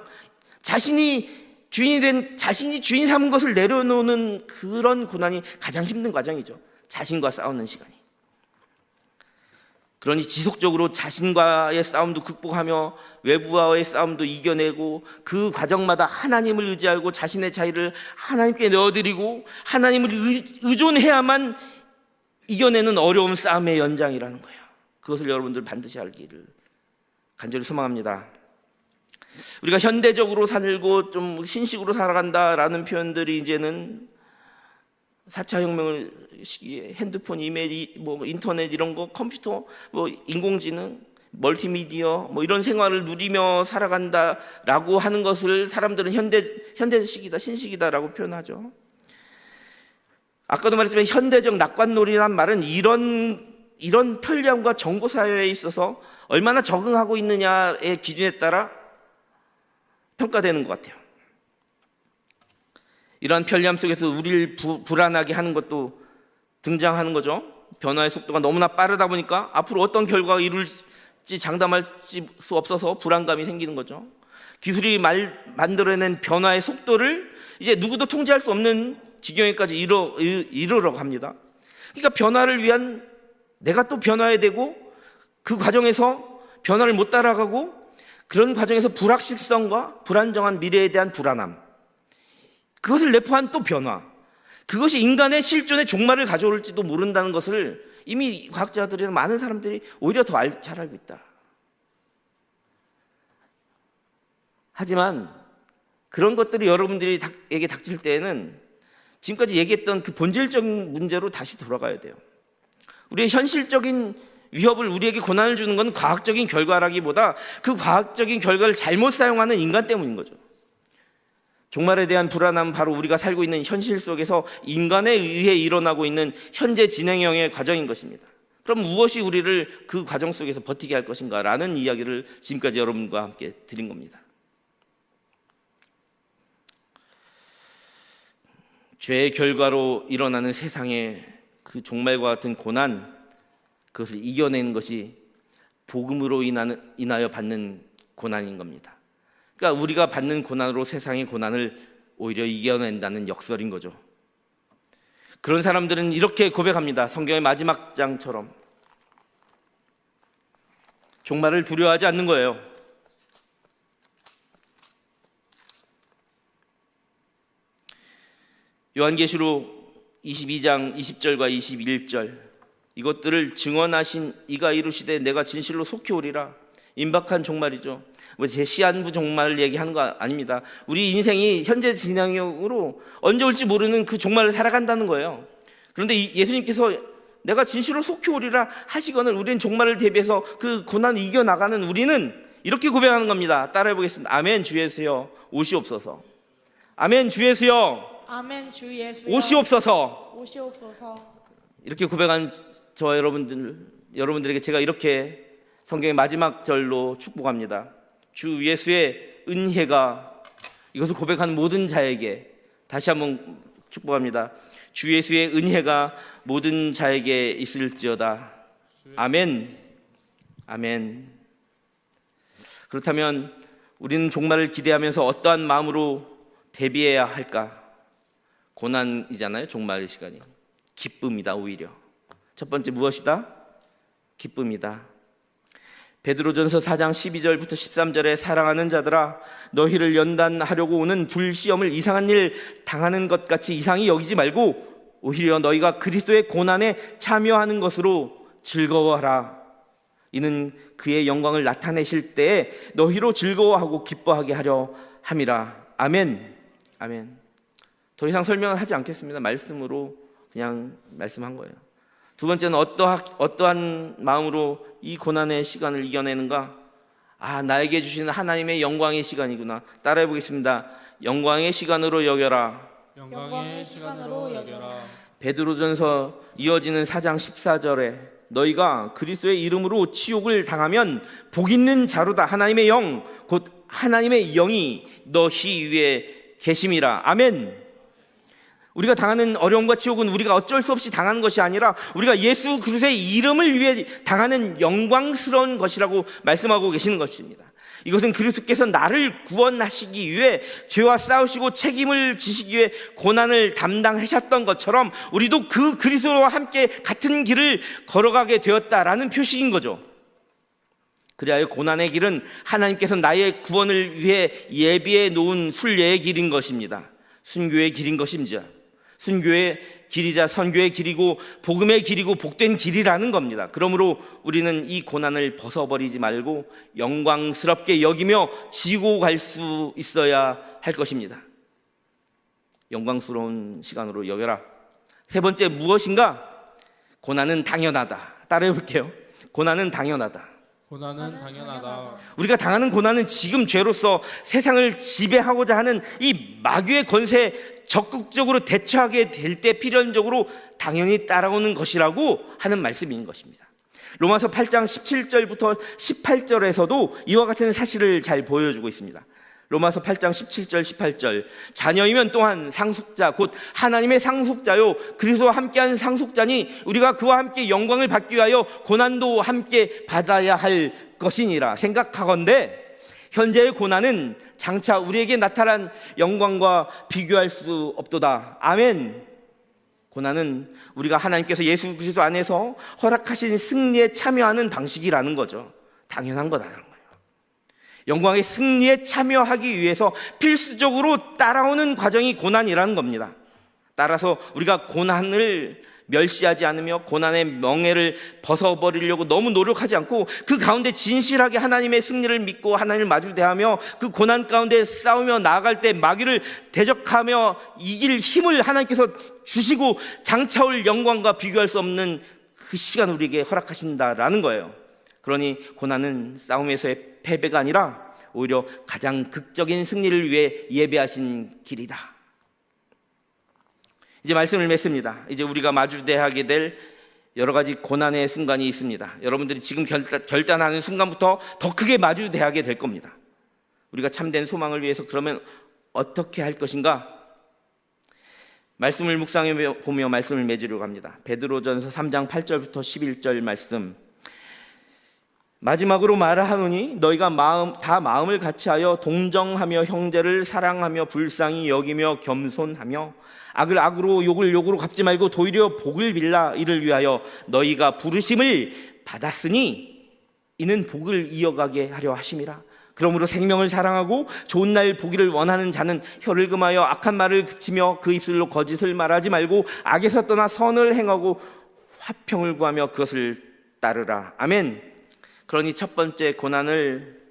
자신이 주인 삼은 것을 내려놓는 그런 고난이 가장 힘든 과정이죠. 자신과 싸우는 시간이. 그러니 지속적으로 자신과의 싸움도 극복하며 외부와의 싸움도 이겨내고 그 과정마다 하나님을 의지하고 자신의 자유를 하나님께 내어드리고 하나님을 의존해야만 이겨내는 어려운 싸움의 연장이라는 거예요. 그것을 여러분들 반드시 알기를 간절히 소망합니다. 우리가 현대적으로 살고 좀 신식으로 살아간다라는 표현들이 이제는 4차 혁명 시기에 핸드폰, 이메일, 인터넷 이런 거, 컴퓨터, 인공지능, 멀티미디어 이런 생활을 누리며 살아간다라고 하는 것을 사람들은 현대식이다, 신식이다라고 표현하죠. 아까도 말했지만 현대적 낙관놀이란 말은 이런 편리함과 정보 사회에 있어서 얼마나 적응하고 있느냐의 기준에 따라 평가되는 것 같아요. 이러한 편리함 속에서 우리를 불안하게 하는 것도 등장하는 거죠. 변화의 속도가 너무나 빠르다 보니까 앞으로 어떤 결과가 이룰지 장담할 수 없어서 불안감이 생기는 거죠. 기술이 만들어낸 변화의 속도를 이제 누구도 통제할 수 없는 지경에까지 이르러 갑니다. 그러니까 변화를 위한 내가 또 변화해야 되고 그 과정에서 변화를 못 따라가고 그런 과정에서 불확실성과 불안정한 미래에 대한 불안함, 그것을 내포한 또 변화, 그것이 인간의 실존의 종말을 가져올지도 모른다는 것을 이미 과학자들이나 많은 사람들이 오히려 더 잘 알고 있다. 하지만 그런 것들이 여러분들에게 닥칠 때에는 지금까지 얘기했던 그 본질적인 문제로 다시 돌아가야 돼요. 우리의 현실적인 위협을, 우리에게 고난을 주는 건 과학적인 결과라기보다 그 과학적인 결과를 잘못 사용하는 인간 때문인 거죠. 종말에 대한 불안함은 바로 우리가 살고 있는 현실 속에서 인간에 의해 일어나고 있는 현재 진행형의 과정인 것입니다. 그럼 무엇이 우리를 그 과정 속에서 버티게 할 것인가 라는 이야기를 지금까지 여러분과 함께 드린 겁니다. 죄의 결과로 일어나는 세상의 그 종말과 같은 고난, 그것을 이겨내는 것이 복음으로 인하여 받는 고난인 겁니다. 그러니까 우리가 받는 고난으로 세상의 고난을 오히려 이겨낸다는 역설인 거죠. 그런 사람들은 이렇게 고백합니다. 성경의 마지막 장처럼 종말을 두려워하지 않는 거예요. 요한계시록 22장 20절과 21절, 이것들을 증언하신 이가 이루시되 내가 진실로 속히 오리라. 임박한 종말이죠. 제 시한부 종말을 얘기하는 거 아닙니다. 우리 인생이 현재 진행형으로 언제 올지 모르는 그 종말을 살아간다는 거예요. 그런데 예수님께서 내가 진실로 속히 오리라 하시거늘 우리는 종말을 대비해서 그 고난을 이겨나가는 우리는 이렇게 고백하는 겁니다. 따라해 보겠습니다. 아멘 주 예수여 오시옵소서. 아멘 주 예수여 아멘 주 예수여 오시옵소서. 오시옵소서. 이렇게 고백한 저와 여러분들에게 제가 이렇게 성경의 마지막 절로 축복합니다. 주 예수의 은혜가, 이것을 고백하는 모든 자에게 다시 한번 축복합니다. 주 예수의 은혜가 모든 자에게 있을지어다. 아멘. 아멘. 그렇다면 우리는 종말을 기대하면서 어떠한 마음으로 대비해야 할까? 고난이잖아요, 종말의 시간이. 기쁨이다. 오히려 첫 번째 무엇이다? 기쁨이다. 베드로전서 4장 12절부터 13절에 사랑하는 자들아 너희를 연단하려고 오는 불시험을 이상한 일 당하는 것 같이 이상히 여기지 말고 오히려 너희가 그리스도의 고난에 참여하는 것으로 즐거워하라. 이는 그의 영광을 나타내실 때에 너희로 즐거워하고 기뻐하게 하려 함이라. 아멘. 아멘. 더 이상 설명을 하지 않겠습니다. 말씀으로 그냥 말씀한 거예요. 두 번째는 어떠한 마음으로 이 고난의 시간을 이겨내는가? 나에게 주시는 하나님의 영광의 시간이구나. 따라해 보겠습니다. 영광의 시간으로 여겨라. 영광의 시간으로 여겨라. 베드로전서 이어지는 4장 14절에 너희가 그리스도의 이름으로 치욕을 당하면 복 있는 자로다. 하나님의 영 곧 하나님의 영이 너희 위에 계심이라. 아멘. 우리가 당하는 어려움과 치욕은 우리가 어쩔 수 없이 당하는 것이 아니라 우리가 예수 그리스도의 이름을 위해 당하는 영광스러운 것이라고 말씀하고 계시는 것입니다. 이것은 그리스도께서 나를 구원하시기 위해 죄와 싸우시고 책임을 지시기 위해 고난을 담당하셨던 것처럼 우리도 그 그리스도와 함께 같은 길을 걸어가게 되었다라는 표식인 거죠. 그리하여 고난의 길은 하나님께서 나의 구원을 위해 예비해 놓은 순례의 길인 것입니다. 순교의 길인 것입니다. 순교의 길이자 선교의 길이고 복음의 길이고 복된 길이라는 겁니다. 그러므로 우리는 이 고난을 벗어버리지 말고 영광스럽게 여기며 지고 갈 수 있어야 할 것입니다. 영광스러운 시간으로 여겨라. 세 번째 무엇인가? 고난은 당연하다. 따라해 볼게요. 고난은 당연하다. 고난은 당연하다. 우리가 당하는 고난은 지금 죄로서 세상을 지배하고자 하는 이 마귀의 권세에 적극적으로 대처하게 될 때 필연적으로 당연히 따라오는 것이라고 하는 말씀인 것입니다. 로마서 8장 17절부터 18절에서도 이와 같은 사실을 잘 보여주고 있습니다. 로마서 8장 17절 18절 자녀이면 또한 상속자 곧 하나님의 상속자요 그리스도와 함께한 상속자니 우리가 그와 함께 영광을 받기 위하여 고난도 함께 받아야 할 것이니라. 생각하건대 현재의 고난은 장차 우리에게 나타난 영광과 비교할 수 없도다. 아멘. 고난은 우리가 하나님께서 예수 그리스도 안에서 허락하신 승리에 참여하는 방식이라는 거죠. 당연한 거다라는 거예요. 영광의 승리에 참여하기 위해서 필수적으로 따라오는 과정이 고난이라는 겁니다. 따라서 우리가 고난을 멸시하지 않으며 고난의 멍에를 벗어버리려고 너무 노력하지 않고 그 가운데 진실하게 하나님의 승리를 믿고 하나님을 마주 대하며 그 고난 가운데 싸우며 나아갈 때 마귀를 대적하며 이길 힘을 하나님께서 주시고 장차 올 영광과 비교할 수 없는 그 시간을 우리에게 허락하신다라는 거예요. 그러니 고난은 싸움에서의 패배가 아니라 오히려 가장 극적인 승리를 위해 예배하신 길이다. 이제 말씀을 맺습니다. 이제 우리가 마주대하게 될 여러 가지 고난의 순간이 있습니다. 여러분들이 지금 결단하는 순간부터 더 크게 마주대하게 될 겁니다. 우리가 참된 소망을 위해서 그러면 어떻게 할 것인가? 말씀을 묵상해 보며 말씀을 맺으려고 합니다. 베드로전서 3장 8절부터 11절 말씀. 마지막으로 말하노니 너희가 마음을 같이하여 동정하며 형제를 사랑하며 불쌍히 여기며 겸손하며 악을 악으로 욕을 욕으로 갚지 말고 도리어 복을 빌라. 이를 위하여 너희가 부르심을 받았으니 이는 복을 이어가게 하려 하심이라. 그러므로 생명을 사랑하고 좋은 날 보기를 원하는 자는 혀를 금하여 악한 말을 그치며 그 입술로 거짓을 말하지 말고 악에서 떠나 선을 행하고 화평을 구하며 그것을 따르라. 아멘. 그러니 첫 번째 고난을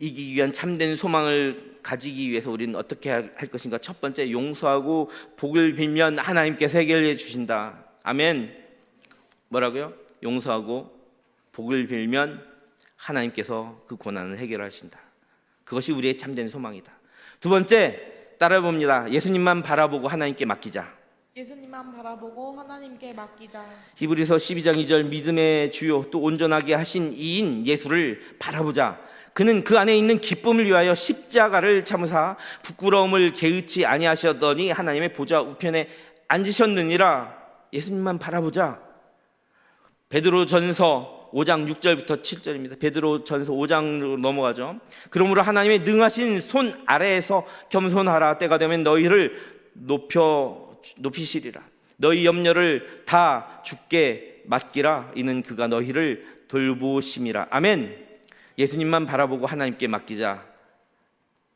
이기기 위한 참된 소망을 가지기 위해서 우리는 어떻게 할 것인가? 첫 번째, 용서하고 복을 빌면 하나님께서 해결해 주신다. 아멘. 뭐라고요? 용서하고 복을 빌면 하나님께서 그 고난을 해결하신다. 그것이 우리의 참된 소망이다. 두 번째, 따라해봅니다. 예수님만 바라보고 하나님께 맡기자. 예수님만 바라보고 하나님께 맡기자. 히브리서 12장 2절 믿음의 주요 또 온전하게 하신 이인 예수를 바라보자. 그는 그 안에 있는 기쁨을 위하여 십자가를 참으사 부끄러움을 개의치 아니하셨더니 하나님의 보좌 우편에 앉으셨느니라. 예수님만 바라보자. 베드로전서 5장 6절부터 7절입니다. 베드로전서 5장으로 넘어가죠. 그러므로 하나님의 능하신 손 아래에서 겸손하라. 때가 되면 너희를 높이시리라. 너희 염려를 다 주께 맡기라. 이는 그가 너희를 돌보심이라. 아멘. 예수님만 바라보고 하나님께 맡기자.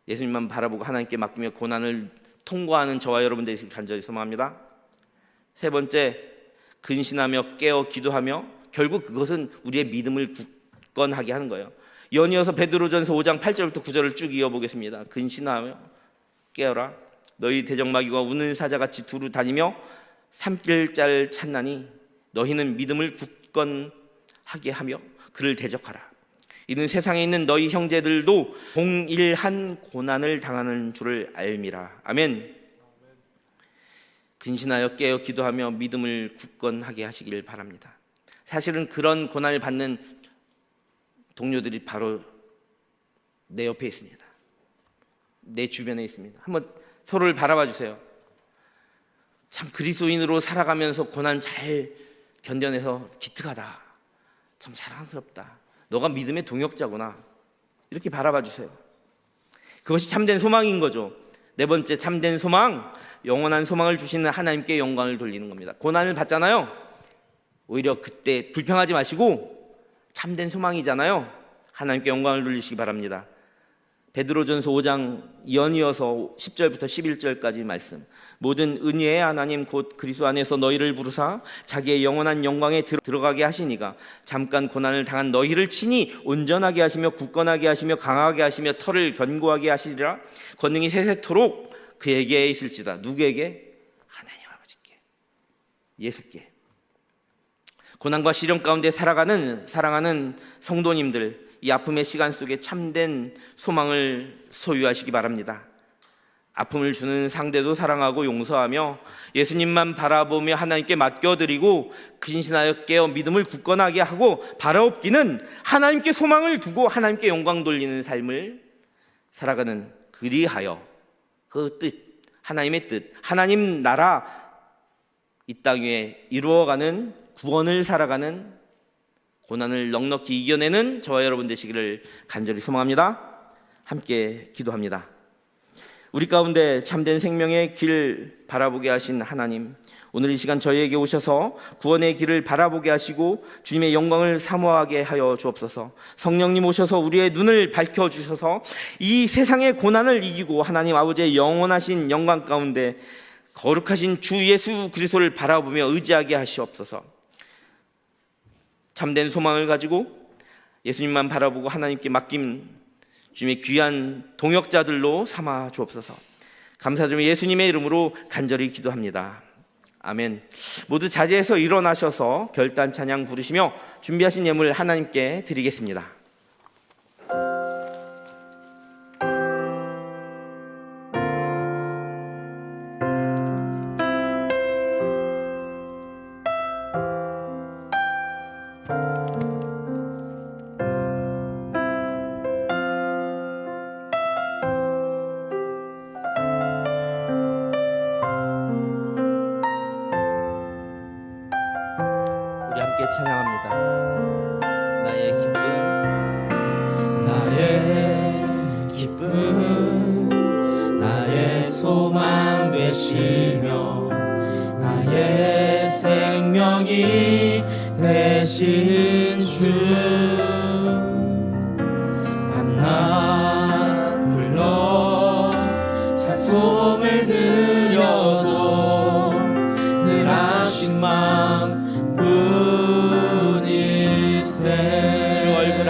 예수님만 바라보고 하나님께 맡기며 고난을 통과하는 저와 여러분 되시길 간절히 소망합니다. 세 번째, 근신하며 깨어 기도하며 결국 그것은 우리의 믿음을 굳건하게 하는 거예요. 연이어서 베드로전서 5장 8절부터 9절을 쭉 이어보겠습니다. 근신하며 깨어라. 너희 대적마귀와 우는 사자같이 두루 다니며 삼킬자를 찾나니 너희는 믿음을 굳건하게 하며 그를 대적하라. 이는 세상에 있는 너희 형제들도 동일한 고난을 당하는 줄을 알미라. 아멘. 근신하여 깨어 기도하며 믿음을 굳건하게 하시길 바랍니다. 사실은 그런 고난을 받는 동료들이 바로 내 옆에 있습니다. 내 주변에 있습니다. 한번 서로를 바라봐 주세요. 참 그리스도인으로 살아가면서 고난 잘 견뎌내서 기특하다. 참 사랑스럽다. 너가 믿음의 동역자구나. 이렇게 바라봐 주세요. 그것이 참된 소망인 거죠. 네 번째 참된 소망, 영원한 소망을 주시는 하나님께 영광을 돌리는 겁니다. 고난을 받잖아요. 오히려 그때 불평하지 마시고 참된 소망이잖아요. 하나님께 영광을 돌리시기 바랍니다. 베드로전서 5장 연이어서 10절부터 11절까지 말씀. 모든 은혜의 하나님 곧 그리스도 안에서 너희를 부르사 자기의 영원한 영광에 들어가게 하시니가 잠깐 고난을 당한 너희를 친히 온전하게 하시며 굳건하게 하시며 강하게 하시며 털을 견고하게 하시리라. 권능이 세세토록 그에게 있을지다. 누구에게? 하나님 아버지께, 예수께. 고난과 시련 가운데 사랑하는 성도님들, 이 아픔의 시간 속에 참된 소망을 소유하시기 바랍니다. 아픔을 주는 상대도 사랑하고 용서하며 예수님만 바라보며 하나님께 맡겨드리고 근신하여 깨어 믿음을 굳건하게 하고 바라옵기는 하나님께 소망을 두고 하나님께 영광 돌리는 삶을 살아가는, 그리하여 그 뜻, 하나님의 뜻, 하나님 나라 이 땅 위에 이루어가는 구원을 살아가는, 고난을 넉넉히 이겨내는 저와 여러분 되시기를 간절히 소망합니다. 함께 기도합니다. 우리 가운데 참된 생명의 길 바라보게 하신 하나님, 오늘 이 시간 저희에게 오셔서 구원의 길을 바라보게 하시고 주님의 영광을 사모하게 하여 주옵소서. 성령님 오셔서 우리의 눈을 밝혀주셔서 이 세상의 고난을 이기고 하나님 아버지의 영원하신 영광 가운데 거룩하신 주 예수 그리스도를 바라보며 의지하게 하시옵소서. 참된 소망을 가지고 예수님만 바라보고 하나님께 맡긴 주님의 귀한 동역자들로 삼아 주옵소서. 감사드리며 예수님의 이름으로 간절히 기도합니다. 아멘. 모두 자리에서 일어나셔서 결단 찬양 부르시며 준비하신 예물 하나님께 드리겠습니다. 우리 함께 찬양합니다. 나의 기쁨, 나의 소망 되시며 나의 생명이 되신 주, 밤낮 불러 찬송을 드려도 늘 하신 마음 뿐일세. 주 얼굴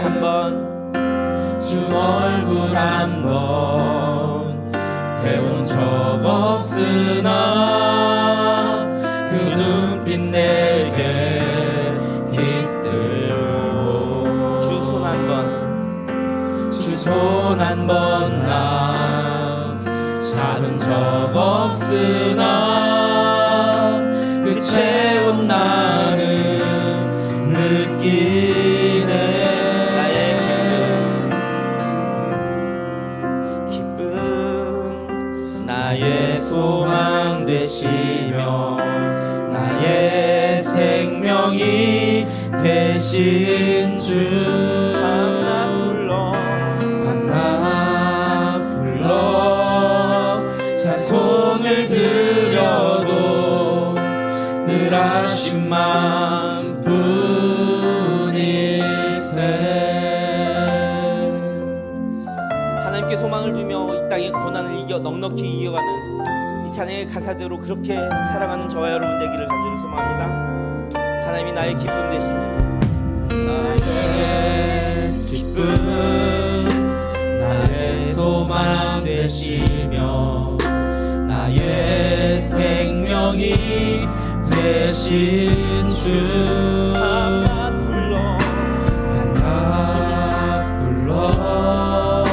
한번 배운 적 없으나 그 눈빛 내게 깃들고 주 손 한 번 나 잡은 적 없으나 그 채운 나는 느끼네. 나의 소망 되시며 나의 생명이 되신 주, 밤낮 불러 찬송을 드려도 늘 하신 마음 뿐일세. 하나님께 소망을 두며 이 땅의 고난을 이겨 넉넉히 이겨가는 이 찬양의 가사대로 그렇게 살아가는 저와 여러분 되기를 간절히 소망합니다. 하나님이 나의 기쁨 되십니다. 나의 기쁨, 나의 소망 되시며 나의 생명이 되신 주, 밤낮 불러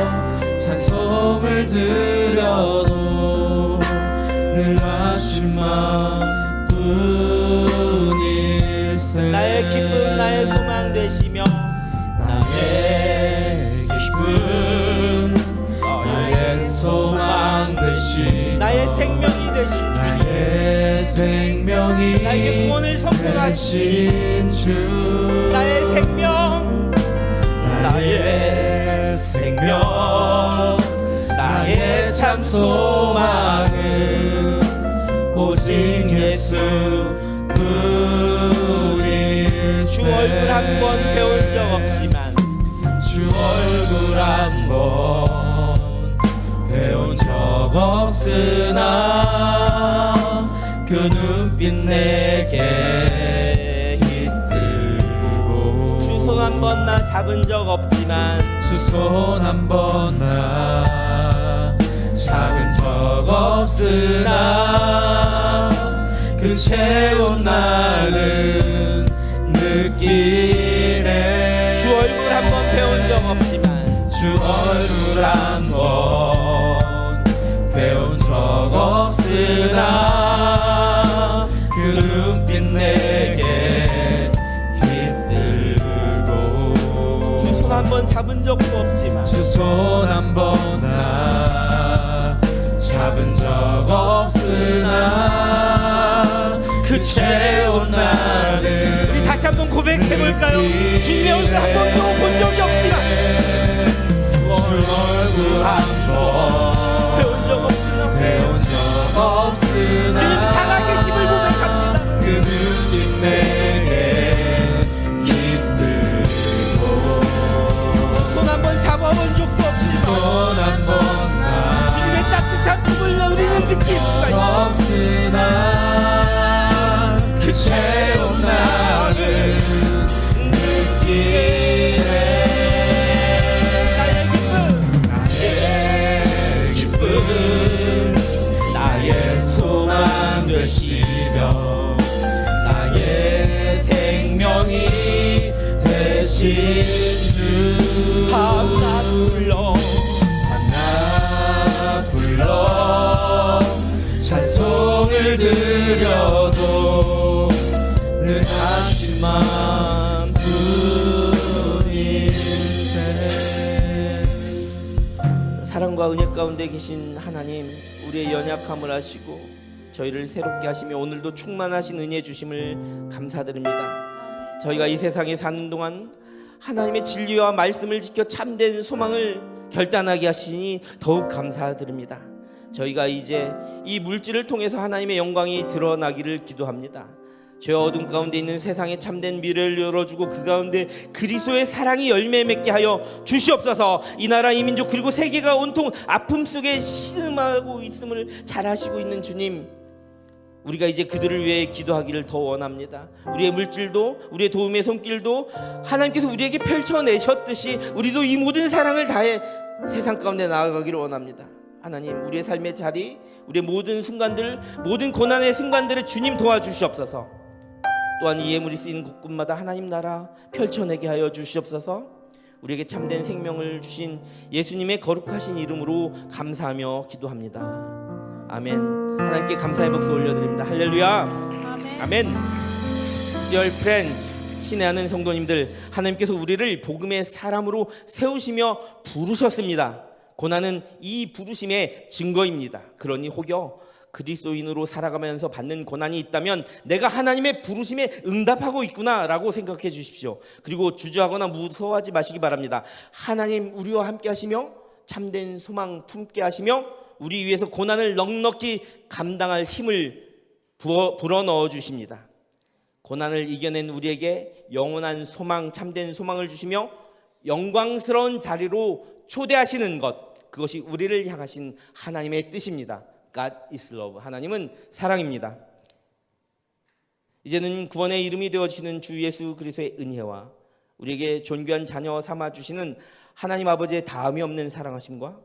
찬송을 드려도 늘 하신 마음 분일세 나의 기쁨 나의 소망 되시며 나의 기쁨 나의 소망 되시며 나의 생명이 되신 주님 나의 생명이 나에게 구원을 선포하신 되신 주 나의 생명 나의 생명 나의 참 소망은 오직 예수 뿐일세 주 얼굴 한 번 배운 적 없지만 주 얼굴 한 번 배운 적 없으나 그 눈빛 내게 깃들고 주 손 한 번 나 잡은 적 없지만 주 손 한 번 나 잡은 적 없으나 그 채운 나를 느끼네 주 얼굴 한 번 배운 적 없지만 주 얼굴 한 번 배운 적 없으나 그 눈빛 내게 깃들고 주 손 한 번 잡은 적도 없지만 주 손 한 번 나 잡은 적 없으나 그 채운 나를 우리 다시 한번 고백해볼까요? 주님의 얼굴 한 번도 본 적이 없지만 주 얼굴 한 번 배운 적 없으나 배운 적 없으나 주님 살아계심을 고백합니다. 그 눈빛 내게 깃들고 손 한 번 잡아본 적도 없지만 손 한 번 나 주님의 따뜻한 품을 우리는 느낄 수가 있어요. 없으나 그 채운 나를 느끼네 나의 기쁨 나의 기쁨 나의 소망 되시며 나의 생명이 되신 주 하나 불러 하나 불러 찬송을 드려도 늘 하실만 뿐일세 사랑과 은혜 가운데 계신 하나님, 우리의 연약함을 아시고 저희를 새롭게 하시며 오늘도 충만하신 은혜 주심을 감사드립니다. 저희가 이 세상에 사는 동안 하나님의 진리와 말씀을 지켜 참된 소망을 결단하게 하시니 더욱 감사드립니다. 저희가 이제 이 물질을 통해서 하나님의 영광이 드러나기를 기도합니다. 죄 어둠 가운데 있는 세상에 참된 미래를 열어주고 그 가운데 그리스도의 사랑이 열매 맺게 하여 주시옵소서. 이 나라 이 민족 그리고 세계가 온통 아픔 속에 신음하고 있음을 잘 아시고 있는 주님, 우리가 이제 그들을 위해 기도하기를 더 원합니다. 우리의 물질도 우리의 도움의 손길도 하나님께서 우리에게 펼쳐내셨듯이 우리도 이 모든 사랑을 다해 세상 가운데 나아가기를 원합니다. 하나님, 우리의 삶의 자리, 우리의 모든 순간들, 모든 고난의 순간들을 주님 도와주시옵소서. 또한 이 예물이 쓰이는 곳곳마다 하나님 나라 펼쳐내게 하여 주시옵소서. 우리에게 참된 생명을 주신 예수님의 거룩하신 이름으로 감사하며 기도합니다. 아멘. 하나님께 감사의 박수 올려드립니다. 할렐루야. 아멘. 아멘. Dear friends, 친애하는 성도님들, 하나님께서 우리를 복음의 사람으로 세우시며 부르셨습니다. 고난은 이 부르심의 증거입니다. 그러니 혹여 그리스도인으로 살아가면서 받는 고난이 있다면 내가 하나님의 부르심에 응답하고 있구나라고 생각해 주십시오. 그리고 주저하거나 무서워하지 마시기 바랍니다. 하나님 우리와 함께 하시며 참된 소망 품게 하시며 우리 위해서 고난을 넉넉히 감당할 힘을 불어넣어 주십니다. 고난을 이겨낸 우리에게 영원한 소망, 참된 소망을 주시며 영광스러운 자리로 초대하시는 것, 그것이 우리를 향하신 하나님의 뜻입니다. God is love. 하나님은 사랑입니다. 이제는 구원의 이름이 되어지는 주 예수 그리스도의 은혜와 우리에게 존귀한 자녀 삼아주시는 하나님 아버지의 다음이 없는 사랑하심과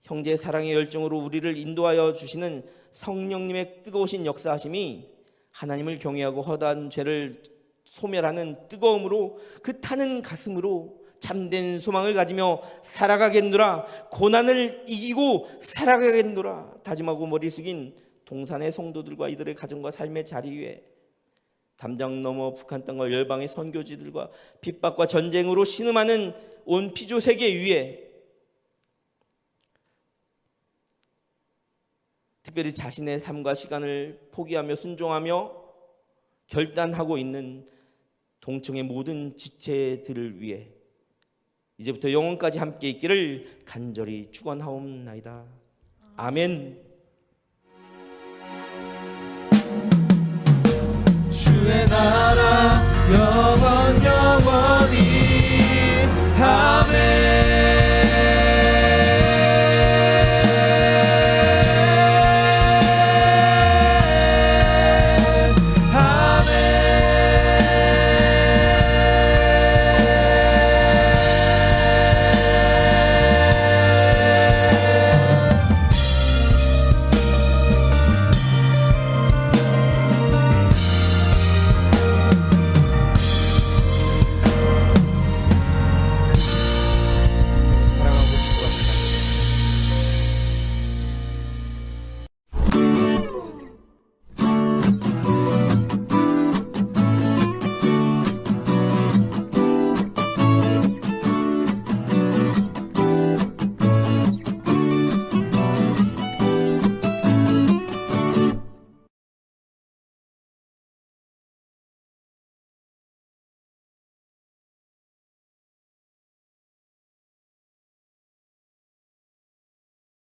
형제의 사랑의 열정으로 우리를 인도하여 주시는 성령님의 뜨거우신 역사하심이 하나님을 경외하고 허다한 죄를 소멸하는 뜨거움으로 그 타는 가슴으로 참된 소망을 가지며 살아가겠노라. 고난을 이기고 살아가겠노라 다짐하고 머리 숙인 동산의 성도들과 이들의 가정과 삶의 자리 위에 담장 너머 북한 땅과 열방의 선교지들과 핍박과 전쟁으로 신음하는 온 피조 세계 위에 특별히 자신의 삶과 시간을 포기하며 순종하며 결단하고 있는 동청의 모든 지체들을 위해 이제부터 영원까지 함께 있기를 간절히 축원하옵나이다. 아멘.